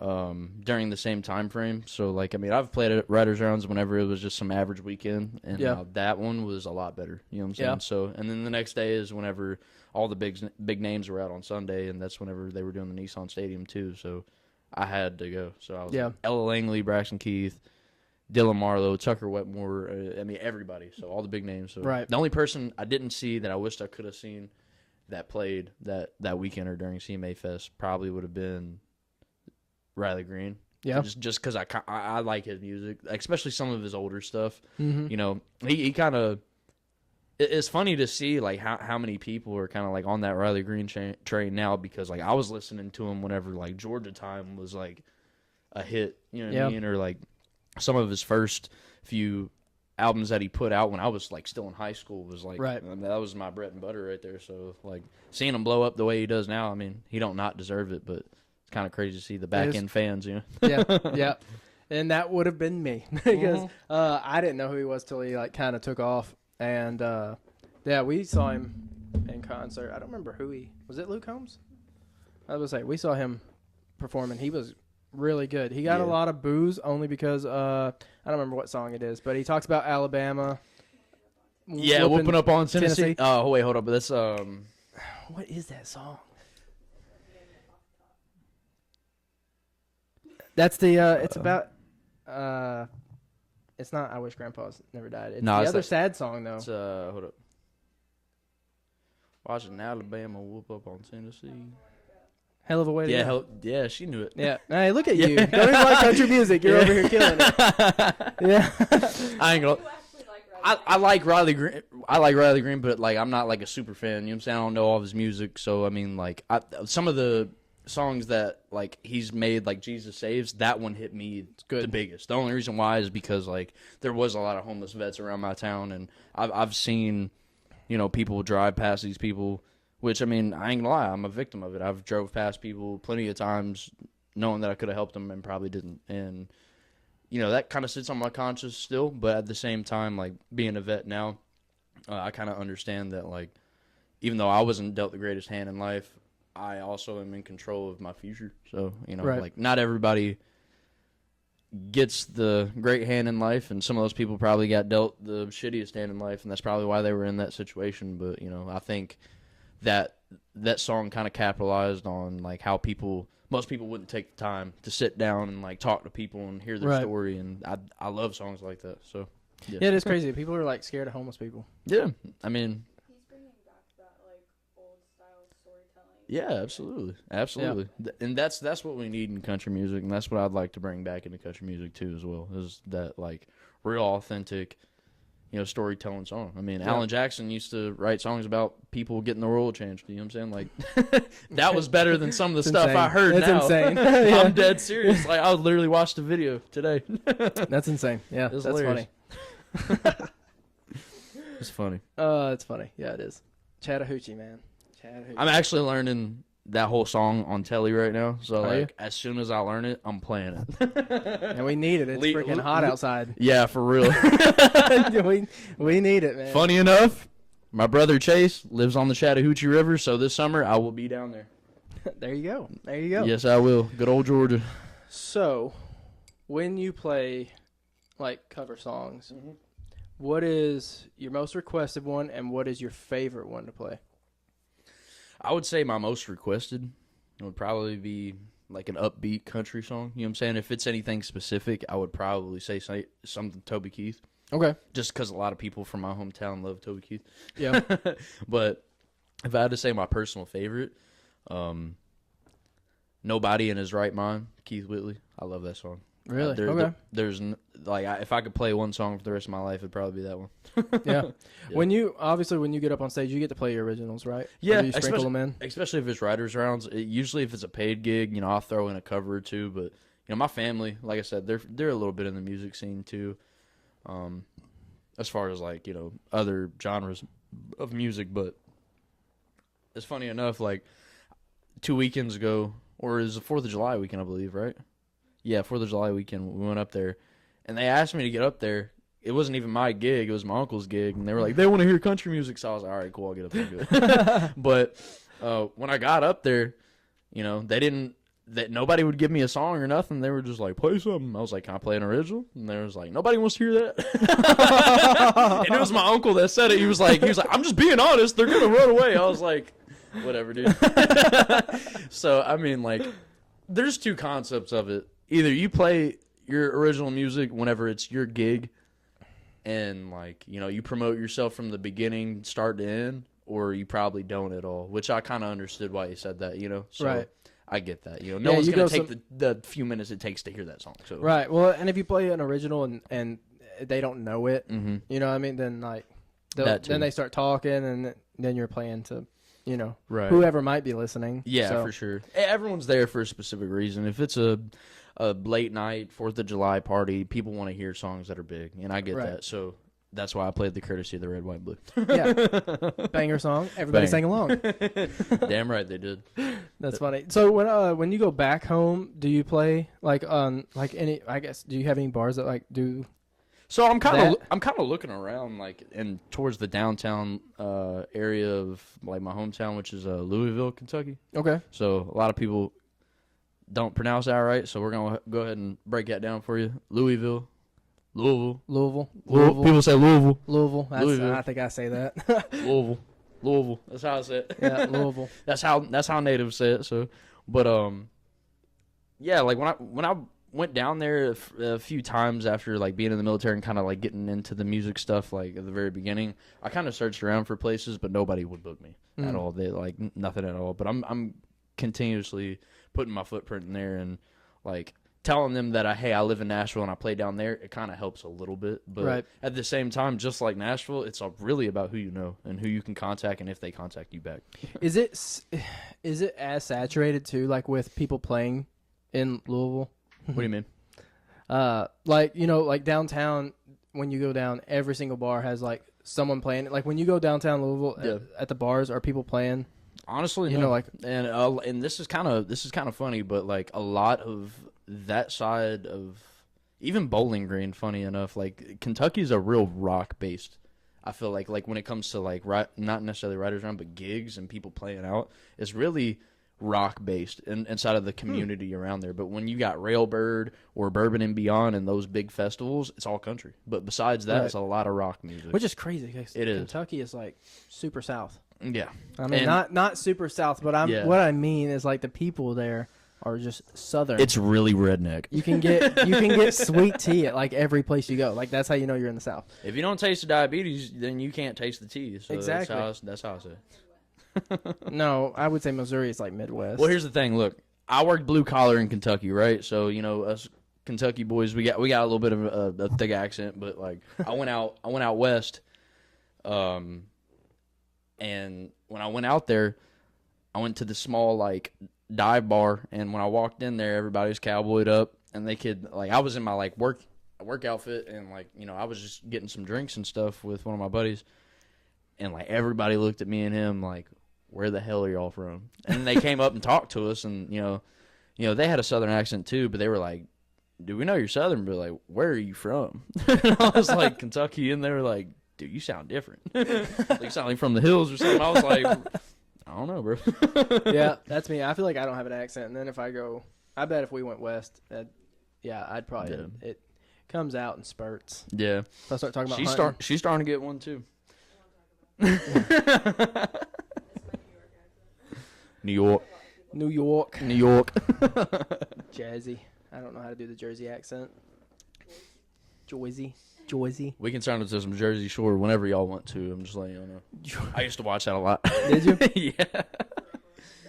during the same time frame. So I've played at Riders Rounds whenever it was just some average weekend, and that one was a lot better. You know what I'm saying? Yeah. So, and then the next day is whenever all the big names were out on Sunday, and that's whenever they were doing the Nissan Stadium too. So I had to go. So I was like, Ella Langley, Braxton Keith, Dylan Marlowe, Tucker Wetmore, everybody. So all the big names. So the only person I didn't see that I wished I could have seen that played that weekend or during CMA Fest probably would have been Riley Green. Yeah. Just because I like his music, especially some of his older stuff. Mm-hmm. He kind of. It's funny to see how many people are kind of on that Riley Green train now, because I was listening to him whenever Georgia Time was a hit, you know what I mean, or some of his first few albums that he put out when I was still in high school was that was my bread and butter right there. So seeing him blow up the way he does now, I mean, he don't not deserve it, but it's kind of crazy to see the back end fans, you know. Yeah. And that would have been me, because I didn't know who he was till he kind of took off. And we saw him in concert. I don't remember who was it Luke Combs? I was going to say, we saw him perform, and he was really good. He got a lot of boos only because I don't remember what song it is, but he talks about Alabama. Yeah, whooping up on Tennessee. Oh, wait, hold up. That's what is that song? That's the it's about It's not I Wish Grandpa's Never Died. It's No, the it's other that- sad song, though. It's hold up. Watching Alabama whoop up on Tennessee. Hell of a way to go. Yeah, she knew it. Yeah. Hey, look at you. Don't even like country music. You're over here killing it. Yeah. I ain't gonna. I like Riley Green. I like Riley Green, but like I'm not like a super fan. You know what I'm saying? I don't know all of his music, so I mean, like some of the songs that like he's made, like Jesus Saves, that one hit me the biggest. The only reason why is because like there was a lot of homeless vets around my town, and I've seen, you know, people drive past these people. Which, I mean, I ain't gonna lie, I'm a victim of it. I've drove past people plenty of times knowing that I could have helped them and probably didn't. And, you know, that kind of sits on my conscience still. But at the same time, like, being a vet now, I kind of understand that, like, even though I wasn't dealt the greatest hand in life, I also am in control of my future. So, you know, like, not everybody gets the great hand in life. And some of those people probably got dealt the shittiest hand in life. And that's probably why they were in that situation. But, you know, I think that song kind of capitalized on like how most people wouldn't take the time to sit down and like talk to people and hear their story, and I love songs like that. So yeah, it is crazy. People are like scared of homeless people. Yeah, I mean, he's bringing back that like old style storytelling. Yeah, absolutely. Yeah. And that's what we need in country music, and that's what I'd like to bring back into country music too as well, is that like real authentic, you know, storytelling song. I mean, Alan Jackson used to write songs about people getting their oil changed. You know what I'm saying? Like, that was better than some of the stuff insane. I heard That's now. insane. I'm dead serious. Like, I literally watched the video today. That's insane. Yeah, it's that's hilarious. funny. It's funny. It's funny. Yeah, it is. Chattahoochee, man. Chattahoochee. I'm actually learning that whole song on telly right now. So, like, as soon as I learn it, I'm playing it. And we need it. It's freaking hot outside. Yeah, for real. we need it, man. Funny enough, my brother Chase lives on the Chattahoochee River, so this summer I will be down there. There you go. There you go. Yes, I will. Good old Georgia. So, when you play, like, cover songs, what is your most requested one, and what is your favorite one to play? I would say my most requested would probably be like an upbeat country song. You know what I'm saying? If it's anything specific, I would probably say something Toby Keith. Okay. Just because a lot of people from my hometown love Toby Keith. Yeah. But if I had to say my personal favorite, Nobody in His Right Mind, Keith Whitley. I love that song. Really? Okay. There's like, if I could play one song for the rest of my life, it'd probably be that one. Yeah. When you get up on stage, you get to play your originals, right? Yeah. Or do you sprinkle them in? Especially if it's writers' rounds. Usually, if it's a paid gig, you know, I'll throw in a cover or two. But you know, my family, like I said, they're a little bit in the music scene too. As far as like, you know, other genres of music, but it's funny enough. Like 2 weekends ago, or is the 4th of July weekend, I believe, right? Yeah, 4th of July weekend, we went up there, and they asked me to get up there. It wasn't even my gig. It was my uncle's gig, and they were like, they want to hear country music. So I was like, all right, cool, I'll get up there and do it. But when I got up there, you know, nobody would give me a song or nothing. They were just like, play something. I was like, can I play an original? And they was like, nobody wants to hear that. And it was my uncle that said it. He was like, I'm just being honest. They're going to run away. I was like, whatever, dude. So, I mean, like, there's two concepts of it. Either you play your original music whenever it's your gig and, like, you know, you promote yourself from the beginning, start to end, or you probably don't at all, which I kind of understood why he said that, you know? So right. I get that. You know, no one's going to take the few minutes it takes to hear that song. So. Right. Well, and if you play an original and they don't know it, you know what I mean? Then, like, then they start talking, and then you're playing to, you know, whoever might be listening. Yeah, so. For sure. Everyone's there for a specific reason. If it's a late night 4th of July party, people want to hear songs that are big, and I get that. So that's why I played the Courtesy of the Red, White, Blue. Yeah, banger song. Everybody sang along. Damn right they did. That's funny. So when you go back home, do you play like any? I guess, do you have any bars that like do? So I'm kind of looking around like and towards the downtown area of like my hometown, which is Louisville, Kentucky. Okay. So a lot of people don't pronounce that right, so we're gonna go ahead and break that down for you. Louisville. People say Louisville. I think I say that. Louisville. That's how I say it. Yeah, Louisville. That's how natives say it. So, but yeah, like when went down there a few times after like being in the military and kind of like getting into the music stuff like at the very beginning. I kind of searched around for places, but nobody would book me at all. They like nothing at all. But I'm continuously putting my footprint in there and like telling them that I live in Nashville and I play down there. It kind of helps a little bit, but at the same time, just like Nashville, it's really about who you know and who you can contact and if they contact you back. Is it as saturated too, like with people playing in Louisville? What do you mean? Like, you know, like downtown, when you go down, every single bar has like someone playing. Like when you go downtown Louisville at the bars, are people playing? Honestly, you know, like, and this is kind of funny, but like a lot of that side of even Bowling Green, funny enough, like Kentucky's a real rock based. I feel like when it comes to like not necessarily writers round, but gigs and people playing out, it's really rock based inside of the community around there. But when you got Railbird or Bourbon and Beyond and those big festivals, it's all country. But besides that, it's a lot of rock music, which is crazy. It is. Kentucky is like super south. Yeah, I mean not super south, but what I mean is like the people there are just southern. It's really redneck. You can get sweet tea at like every place you go. Like that's how you know you're in the South. If you don't taste the diabetes, then you can't taste the tea. So exactly. That's how I say it. No, I would say Missouri is like Midwest. Well, here's the thing. Look, I worked blue collar in Kentucky, right? So you know us Kentucky boys, we got a little bit of a thick accent, but like I went out west, and when I went out there, I went to the small like dive bar, and when I walked in there, everybody was cowboyed up, and they could like I was in my like work outfit, and like you know I was just getting some drinks and stuff with one of my buddies, and like everybody looked at me and him like, where the hell are y'all from? And they came up and talked to us, and you know they had a southern accent too, but they were like, do we know you're southern? But like, where are you from? And I was like, Kentucky, and they were like, dude, you sound different. Like you sound like from the hills or something. I was like, I don't know, bro. Yeah, that's me. I feel like I don't have an accent, and then if I go, I bet if we went west, I'd probably it comes out in spurts. Yeah, if I start talking about she's starting to get one too. New York. Jazzy. I don't know how to do the Jersey accent. Joyzy. We can turn it to some Jersey Shore whenever y'all want to. I'm just letting y'all know. I used to watch that a lot. Did you? Yeah.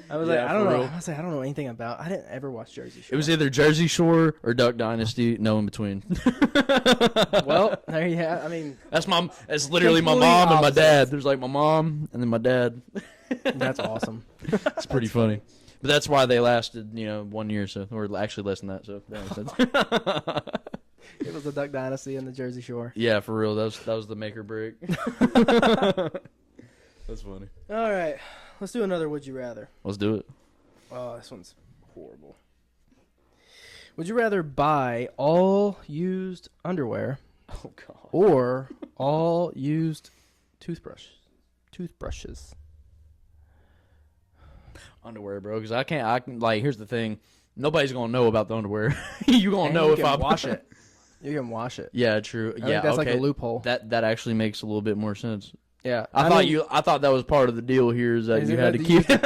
I was like, I don't know. I was like, I don't know anything about. I didn't ever watch Jersey Shore. It was either Jersey Shore or Duck Dynasty. No in between. Well, there you have. I mean, that's literally my mom and my dad. There's like my mom and then my dad. That's awesome. It's pretty funny. But that's why they lasted, 1 year, or actually less than that. So that makes sense. It was the Duck Dynasty and the Jersey Shore. Yeah, for real. That was the make or break. That's funny. All right, let's do another Would You Rather. Let's do it. Oh, this one's horrible. Would you rather buy all used underwear, or all used toothbrushes? Underwear, bro. Because I can like. Here's the thing. Nobody's gonna know about the underwear. You gonna know if I wash it. You can wash it. Yeah, true. I think that's like a loophole. That actually makes a little bit more sense. Yeah, I thought that was part of the deal here is that you had to keep it.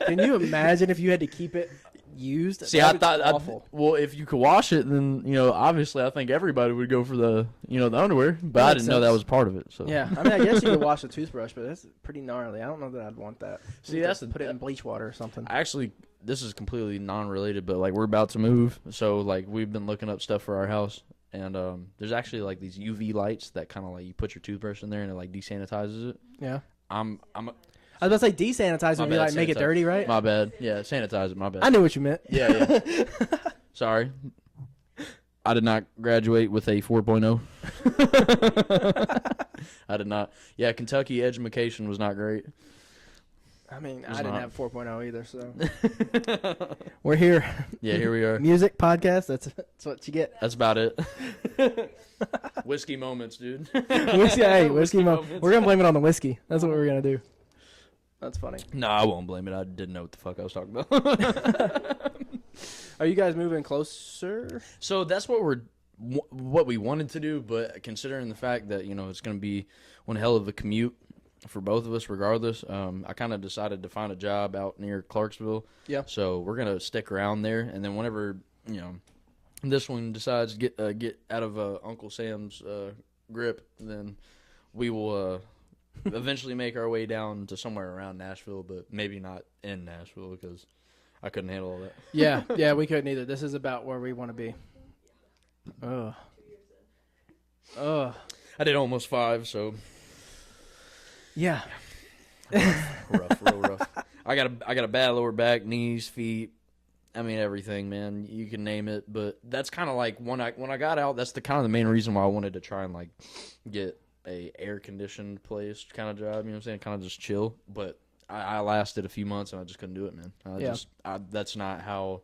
Can you imagine if you had to keep it used? See, I thought awful. Well, if you could wash it, then obviously I think everybody would go for the the underwear, but I didn't know that was part of it. So yeah, I mean, I guess you could wash a toothbrush, but that's pretty gnarly. I don't know that I'd want that. See, put it in bleach water or something. Actually, this is completely non-related, but like we're about to move, so like we've been looking up stuff for our house. And there's actually like these UV lights that kind of like you put your toothbrush in there and it like desanitizes it. Yeah. I was about to say desanitize would be like make it dirty, right? My bad. Yeah, sanitize it. My bad. I knew what you meant. Yeah. Sorry. I did not graduate with a 4.0. I did not. Yeah, Kentucky education was not great. I mean, I didn't have 4.0 either, so we're here. Yeah, here we are. Music podcast. That's what you get. That's about it. Whiskey moments, dude. Whiskey moments. We're gonna blame it on the whiskey. That's what we're gonna do. That's funny. No, I won't blame it. I didn't know what the fuck I was talking about. Are you guys moving closer? So that's what we wanted to do, but considering the fact that it's gonna be one hell of a commute for both of us regardless, I kind of decided to find a job out near Clarksville. Yeah. So we're going to stick around there, and then whenever, this one decides to get out of Uncle Sam's grip, then we will eventually make our way down to somewhere around Nashville, but maybe not in Nashville because I couldn't handle all that. Yeah, we couldn't either. This is about where we want to be. Oh. I did almost 5, so Yeah. rough, real rough. I got a bad lower back, knees, feet. I mean everything, man. You can name it, but that's kind of like when I got out. That's the kind of the main reason why I wanted to try and like get a air conditioned place kind of job. You know what I'm saying? Kind of just chill. But I lasted a few months and I just couldn't do it, man. That's not how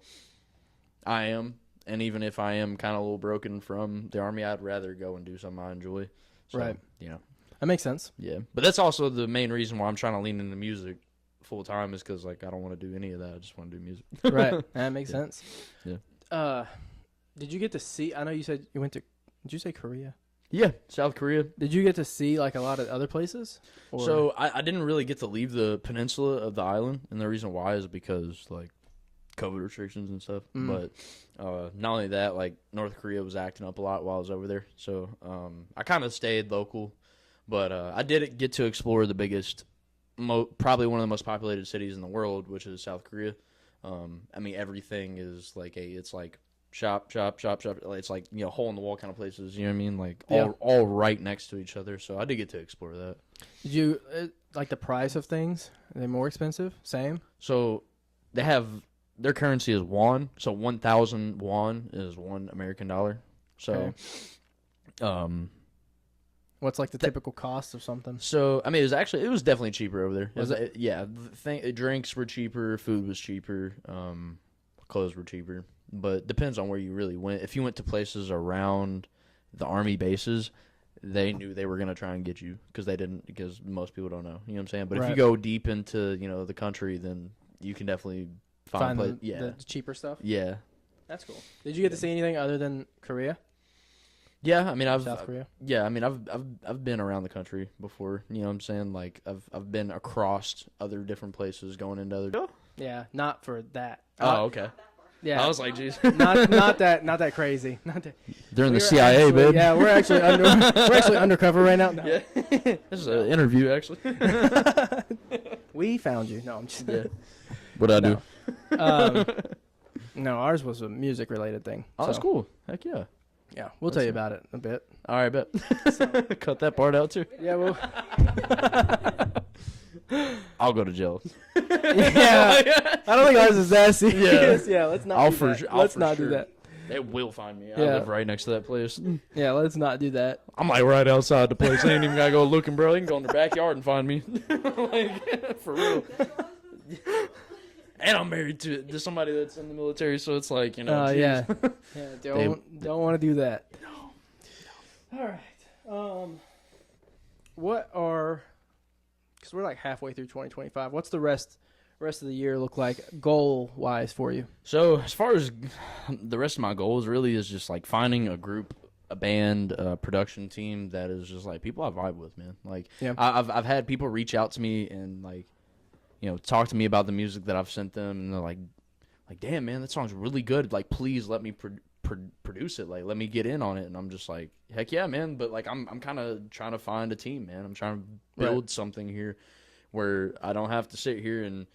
I am. And even if I am kind of a little broken from the Army, I'd rather go and do something I enjoy. So, Right. You know. That makes sense. Yeah. But that's also the main reason why I'm trying to lean into music full time is because like I don't want to do any of that. I just want to do music. Right. That makes sense. Yeah. Did you get to see? I know you said you went to. Did you say Korea? Yeah, South Korea. Did you get to see like a lot of other places? Or? So I didn't really get to leave the peninsula of the island, and the reason why is because like COVID restrictions and stuff. But not only that, like North Korea was acting up a lot while I was over there, so I kind of stayed local. But I did get to explore the biggest, probably one of the most populated cities in the world, which is South Korea. I mean, everything is like it's like shop. It's like, you know, hole in the wall kind of places. You know what I mean? Like all right next to each other. So I did get to explore that. Did you like the price of things? Are they more expensive? Same? So they have their currency is won. So 1,000 won is $1 American. So, okay. What's like the typical cost of something? So I mean, it was definitely cheaper over there. Was it? Yeah, drinks were cheaper, food was cheaper, clothes were cheaper. But depends on where you really went. If you went to places around the Army bases, they knew they were going to try and get you because most people don't know. You know what I'm saying? But if you go deep into, you know, the country, then you can definitely find the cheaper stuff? Yeah. That's cool. Did you get to see anything other than Korea? Yeah, I mean South Korea. Yeah, I mean I've been around the country before. You know what I'm saying? Like I've been across other different places, going into other. Yeah, not for that. Oh, okay. Yeah, I was like, geez, not that crazy. Not that. They're in the CIA, babe. Yeah, we're actually undercover right now. No. Yeah, this is an interview actually. We found you. No, I'm just. Yeah. What'd I do? No, ours was a music related thing. Oh, that's cool. Heck yeah. Yeah, we'll tell you about it a bit. All right, bet. Cut that part out too. Yeah, well. I'll go to jail. Yeah, I don't think ours is that serious. Yeah, let's not. Let's not do that. They will find me. I live right next to that place. Yeah, let's not do that. I'm like right outside the place. I ain't even gotta go looking, bro. They can go in their backyard and find me. Like, for real. And I'm married to somebody that's in the military, so it's like, you know. Yeah. Don't want to do that. No. All right. What are? Because we're like halfway through 2025. What's the rest of the year look like goal wise for you? So as far as the rest of my goals, really is just like finding a group, a band, a production team that is just like people I vibe with, man. Like I've had people reach out to me and like, you know, talk to me about the music that I've sent them, and they're like, damn, man, that song's really good. Like, please let me produce it. Like, let me get in on it. And I'm just like, heck yeah, man. But like, I'm kind of trying to find a team, man. I'm trying to build something here where I don't have to sit here and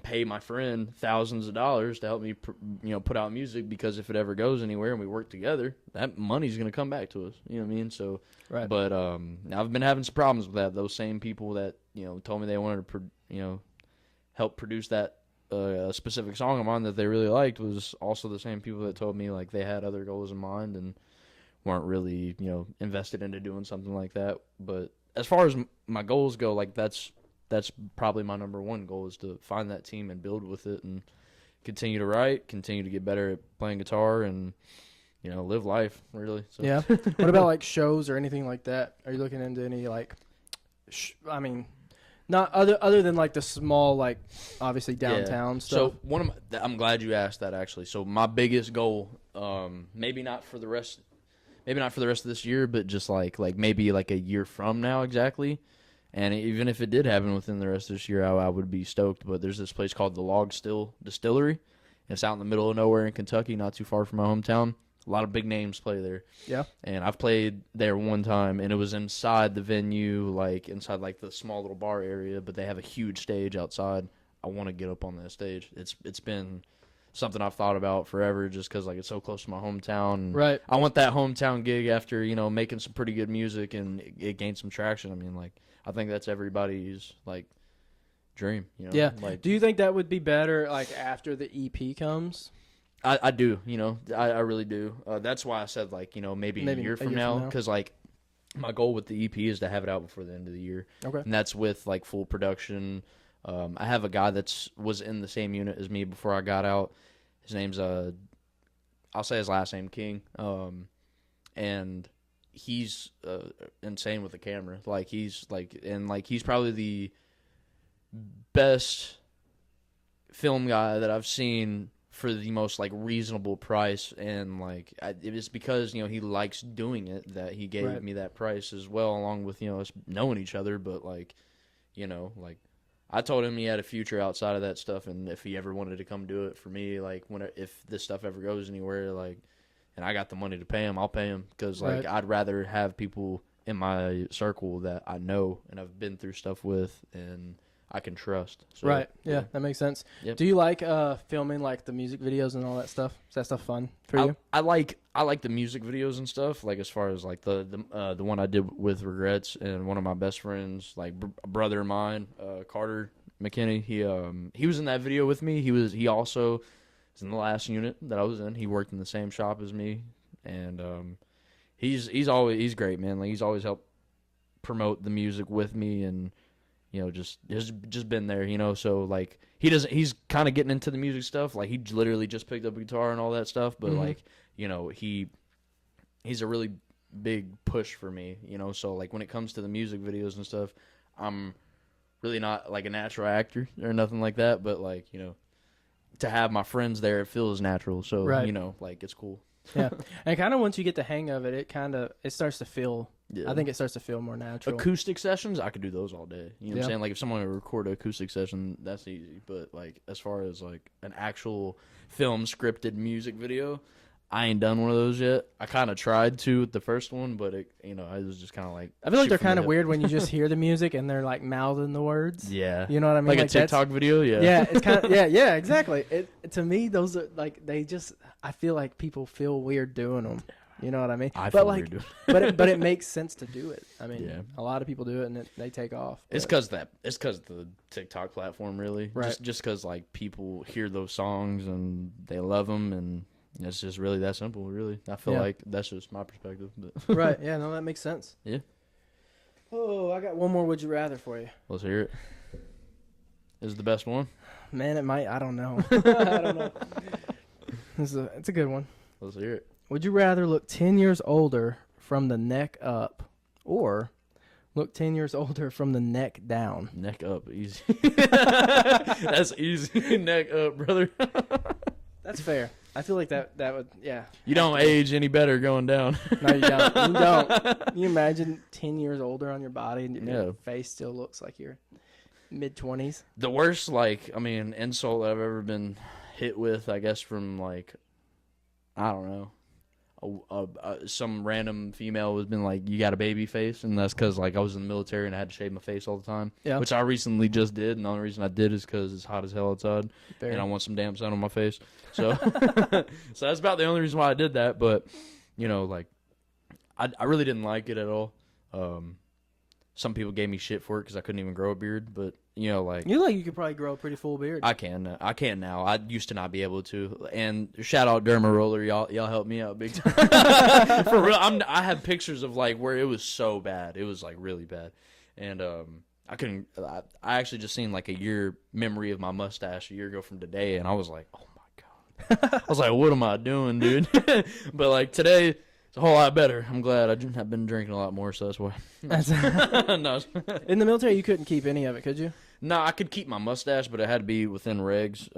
pay my friend thousands of dollars to help me, put out music, because if it ever goes anywhere and we work together, that money's going to come back to us. You know what I mean? So, but I've been having some problems with that. Those same people that, told me they wanted to, help produce that specific song of mine that they really liked was also the same people that told me like they had other goals in mind and weren't really, invested into doing something like that. But as far as my goals go, like that's probably my number one goal, is to find that team and build with it and continue to write, continue to get better at playing guitar, and live life, really. So. Yeah. What about like shows or anything like that? Are you looking into any like not other than like the small, like obviously downtown stuff? So I'm glad you asked that, actually. So my biggest goal, maybe not for the rest of this year, but just like maybe like a year from now exactly. And even if it did happen within the rest of this year, I would be stoked. But there's this place called the Log Still Distillery. It's out in the middle of nowhere in Kentucky, not too far from my hometown. A lot of big names play there. Yeah. And I've played there one time, and it was inside the venue, like inside like the small little bar area, but they have a huge stage outside. I want to get up on that stage. It's been something I've thought about forever, just because like it's so close to my hometown. And Right. I want that hometown gig after making some pretty good music and it gained some traction. I mean, like I think that's everybody's like dream. Yeah. Like, do you think that would be better like after the EP comes? I do, I really do. That's why I said like, maybe a year from now, because like my goal with the EP is to have it out before the end of the year. Okay. And that's with like full production. I have a guy was in the same unit as me before I got out. His name's I'll say his last name, King. And he's insane with the camera. Like he's probably the best film guy that I've seen for the most like reasonable price, and like it is because he likes doing it that he gave me that price as well, along with us knowing each other. But like like I told him he had a future outside of that stuff, and if he ever wanted to come do it for me, like if this stuff ever goes anywhere, like and I got the money to pay him, I'll pay him, because like I'd rather have people in my circle that I know and I've been through stuff with and I can trust. So, right. Yeah, that makes sense. Yep. Do you like filming like the music videos and all that stuff? Is that stuff fun for you? I like the music videos and stuff. Like as far as like the one I did with Regrets, and one of my best friends, like a brother of mine, Carter McKinney. He was in that video with me. He also was in the last unit that I was in. He worked in the same shop as me, and he's great, man. Like he's always helped promote the music with me, and just been there, so like he's kind of getting into the music stuff. Like he literally just picked up a guitar and all that stuff, but like he's a really big push for me, so like when it comes to the music videos and stuff, I'm really not like a natural actor or nothing like that, but like to have my friends there, it feels natural, so like it's cool. Yeah. And kind of once you get the hang of it, it starts to feel, yeah. I think it starts to feel more natural. Acoustic sessions, I could do those all day. You know what I'm saying? Like if someone would record an acoustic session, that's easy. But like as far as like an actual film scripted music video, I ain't done one of those yet. I kind of tried to with the first one, but it, I was just kind of like. I feel like they're kind of weird when you just hear the music and they're like mouthing the words. Yeah, you know what I mean? Like a TikTok video. Yeah, yeah, it's kind of yeah, exactly. To me, those are like I feel like people feel weird doing them. You know what I mean? I feel weird doing it. but it makes sense to do it. I mean, a lot of people do it and they take off. It's because the TikTok platform, really. Right. Just because like people hear those songs and they love them, and it's just really that simple, really. I feel like that's just my perspective. But right, yeah, no, that makes sense. Yeah. Oh, I got one more Would You Rather for you. Let's hear it. Is it the best one? Man, it might. I don't know. I don't know. It's a good one. Let's hear it. Would you rather look 10 years older from the neck up, or look 10 years older from the neck down? Neck up, easy. That's easy. Neck up, brother. That's fair. I feel like that would, yeah. You don't age any better going down. No, you don't. You don't. Can you imagine 10 years older on your body and your face still looks like you're mid-20s? The worst, insult I've ever been hit with, I guess, from, like, I don't know, some random female has been like, you got a baby face, and that's because like I was in the military and I had to shave my face all the time, which I recently just did, and the only reason I did is because it's hot as hell outside and I want some damn sun on my face, so so that's about the only reason why I did that. But like I really didn't like it at all. Some people gave me shit for it because I couldn't even grow a beard, but you could probably grow a pretty full beard. I can now. I used to not be able to. And shout out Derma Roller, y'all helped me out big time. For real, I have pictures of like where it was so bad. It was like really bad, and I couldn't. I actually just seen like a year memory of my mustache a year ago from today, and I was like, oh my god. I was like, what am I doing, dude? But like today, it's a whole lot better. I'm glad. I've been drinking a lot more, so that's why. No. In the military, you couldn't keep any of it, could you? No, I could keep my mustache, but it had to be within regs.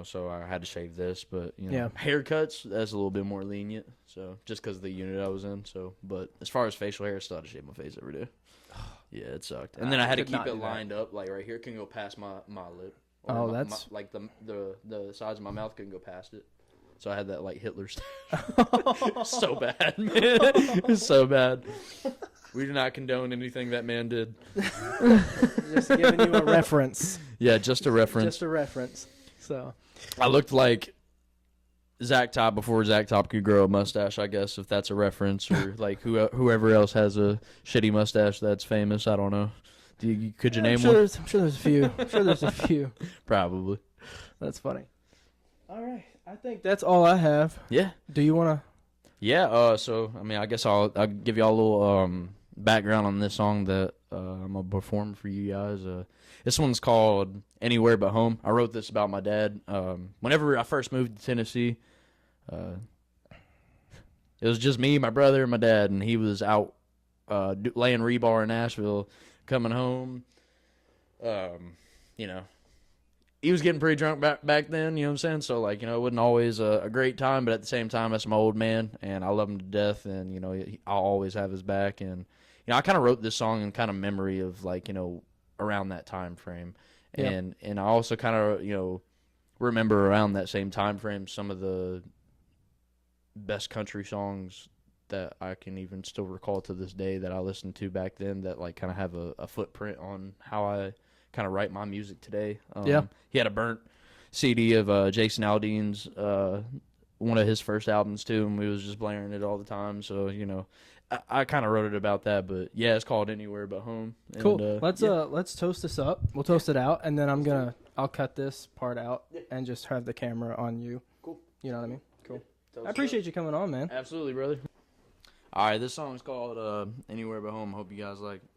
So I had to shave this. But haircuts, that's a little bit more lenient. So just because of the unit I was in. So, but as far as facial hair, I still had to shave my face every day. Yeah, it sucked. And then I had to keep it lined up. Like right here can go past my lip. Or that's like the sides of my mouth couldn't go past it. So I had that like Hitler stash. So bad, man. It's so bad. We do not condone anything that man did. Just giving you a reference. Yeah, just a reference. Just a reference. So I looked like Zach Top before Zach Top could grow a mustache, I guess, if that's a reference, or like whoever else has a shitty mustache that's famous. I don't know. Could you name one? I'm sure there's a few. I'm sure there's a few. Probably. That's funny. All right. I think that's all I have. Yeah. Do you want to? Yeah. So I mean, I guess I'll give y'all a little background on this song that I'm gonna perform for you guys. This one's called "Anywhere But Home." I wrote this about my dad. Whenever I first moved to Tennessee, it was just me, my brother, and my dad, and he was out laying rebar in Nashville. Coming home, you know, he was getting pretty drunk back then. You know what I'm saying? So like, you know, it wasn't always a great time, but at the same time, that's my old man, and I love him to death, and you know, I'll always have his back. And you know, I kind of wrote this song in kind of memory of like, you know, around that time frame, and I also kind of, you know, remember around that same time frame some of the best country songs that I can even still recall to this day that I listened to back then that like kind of have a footprint on how I kind of write my music today. He had a burnt CD of Jason Aldean's one of his first albums too, and we was just blaring it all the time. So you know, I kind of wrote it about that, but yeah, it's called "Anywhere But Home." And, cool. Let's toast this up. We'll toast it out, and then I'll cut this part out and just have the camera on you. Cool. You know what I mean? Cool. I appreciate you coming on, man. Absolutely, brother. All right, this song's called "Anywhere But Home." Hope you guys like it.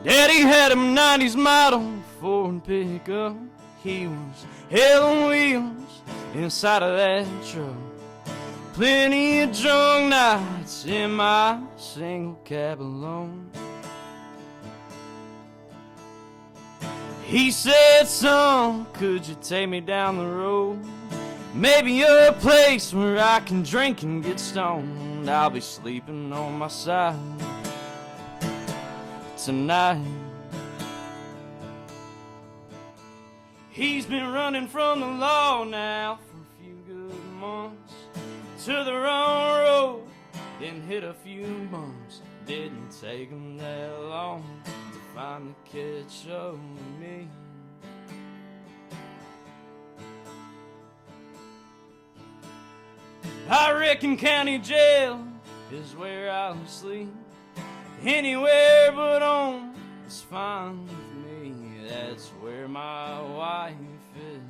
Daddy had a 90s model Ford pickup. He was hell on wheels inside of that truck. Plenty of drunk nights in my single cab alone. He said, son, could you take me down the road? Maybe a place where I can drink and get stoned. I'll be sleeping on my side tonight. He's been running from the law now for a few good months. To the wrong road, then hit a few bumps. Didn't take him that long to finally catch up with me. I reckon county jail is where I'll sleep. Anywhere but home is fine with me. That's where my wife is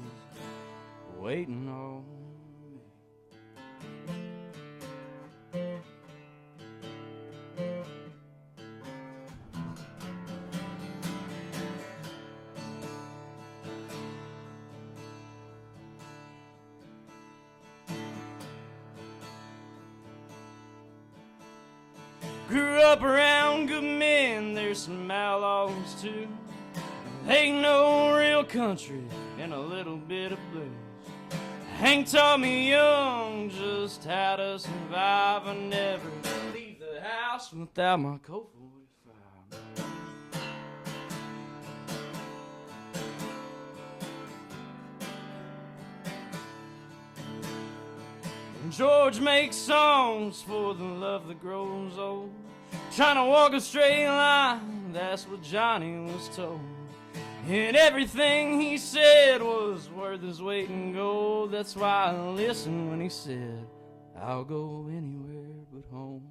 waiting on me. Grew up around good men, there's some outlaws too. Ain't no real country and a little bit of blues. Hank taught me young just how to survive. I never leave the house without my coat 45. George makes songs for the love that grows old. Trying to walk a straight line, that's what Johnny was told. And everything he said was worth his weight in gold. That's why I listened when he said, I'll go anywhere but home.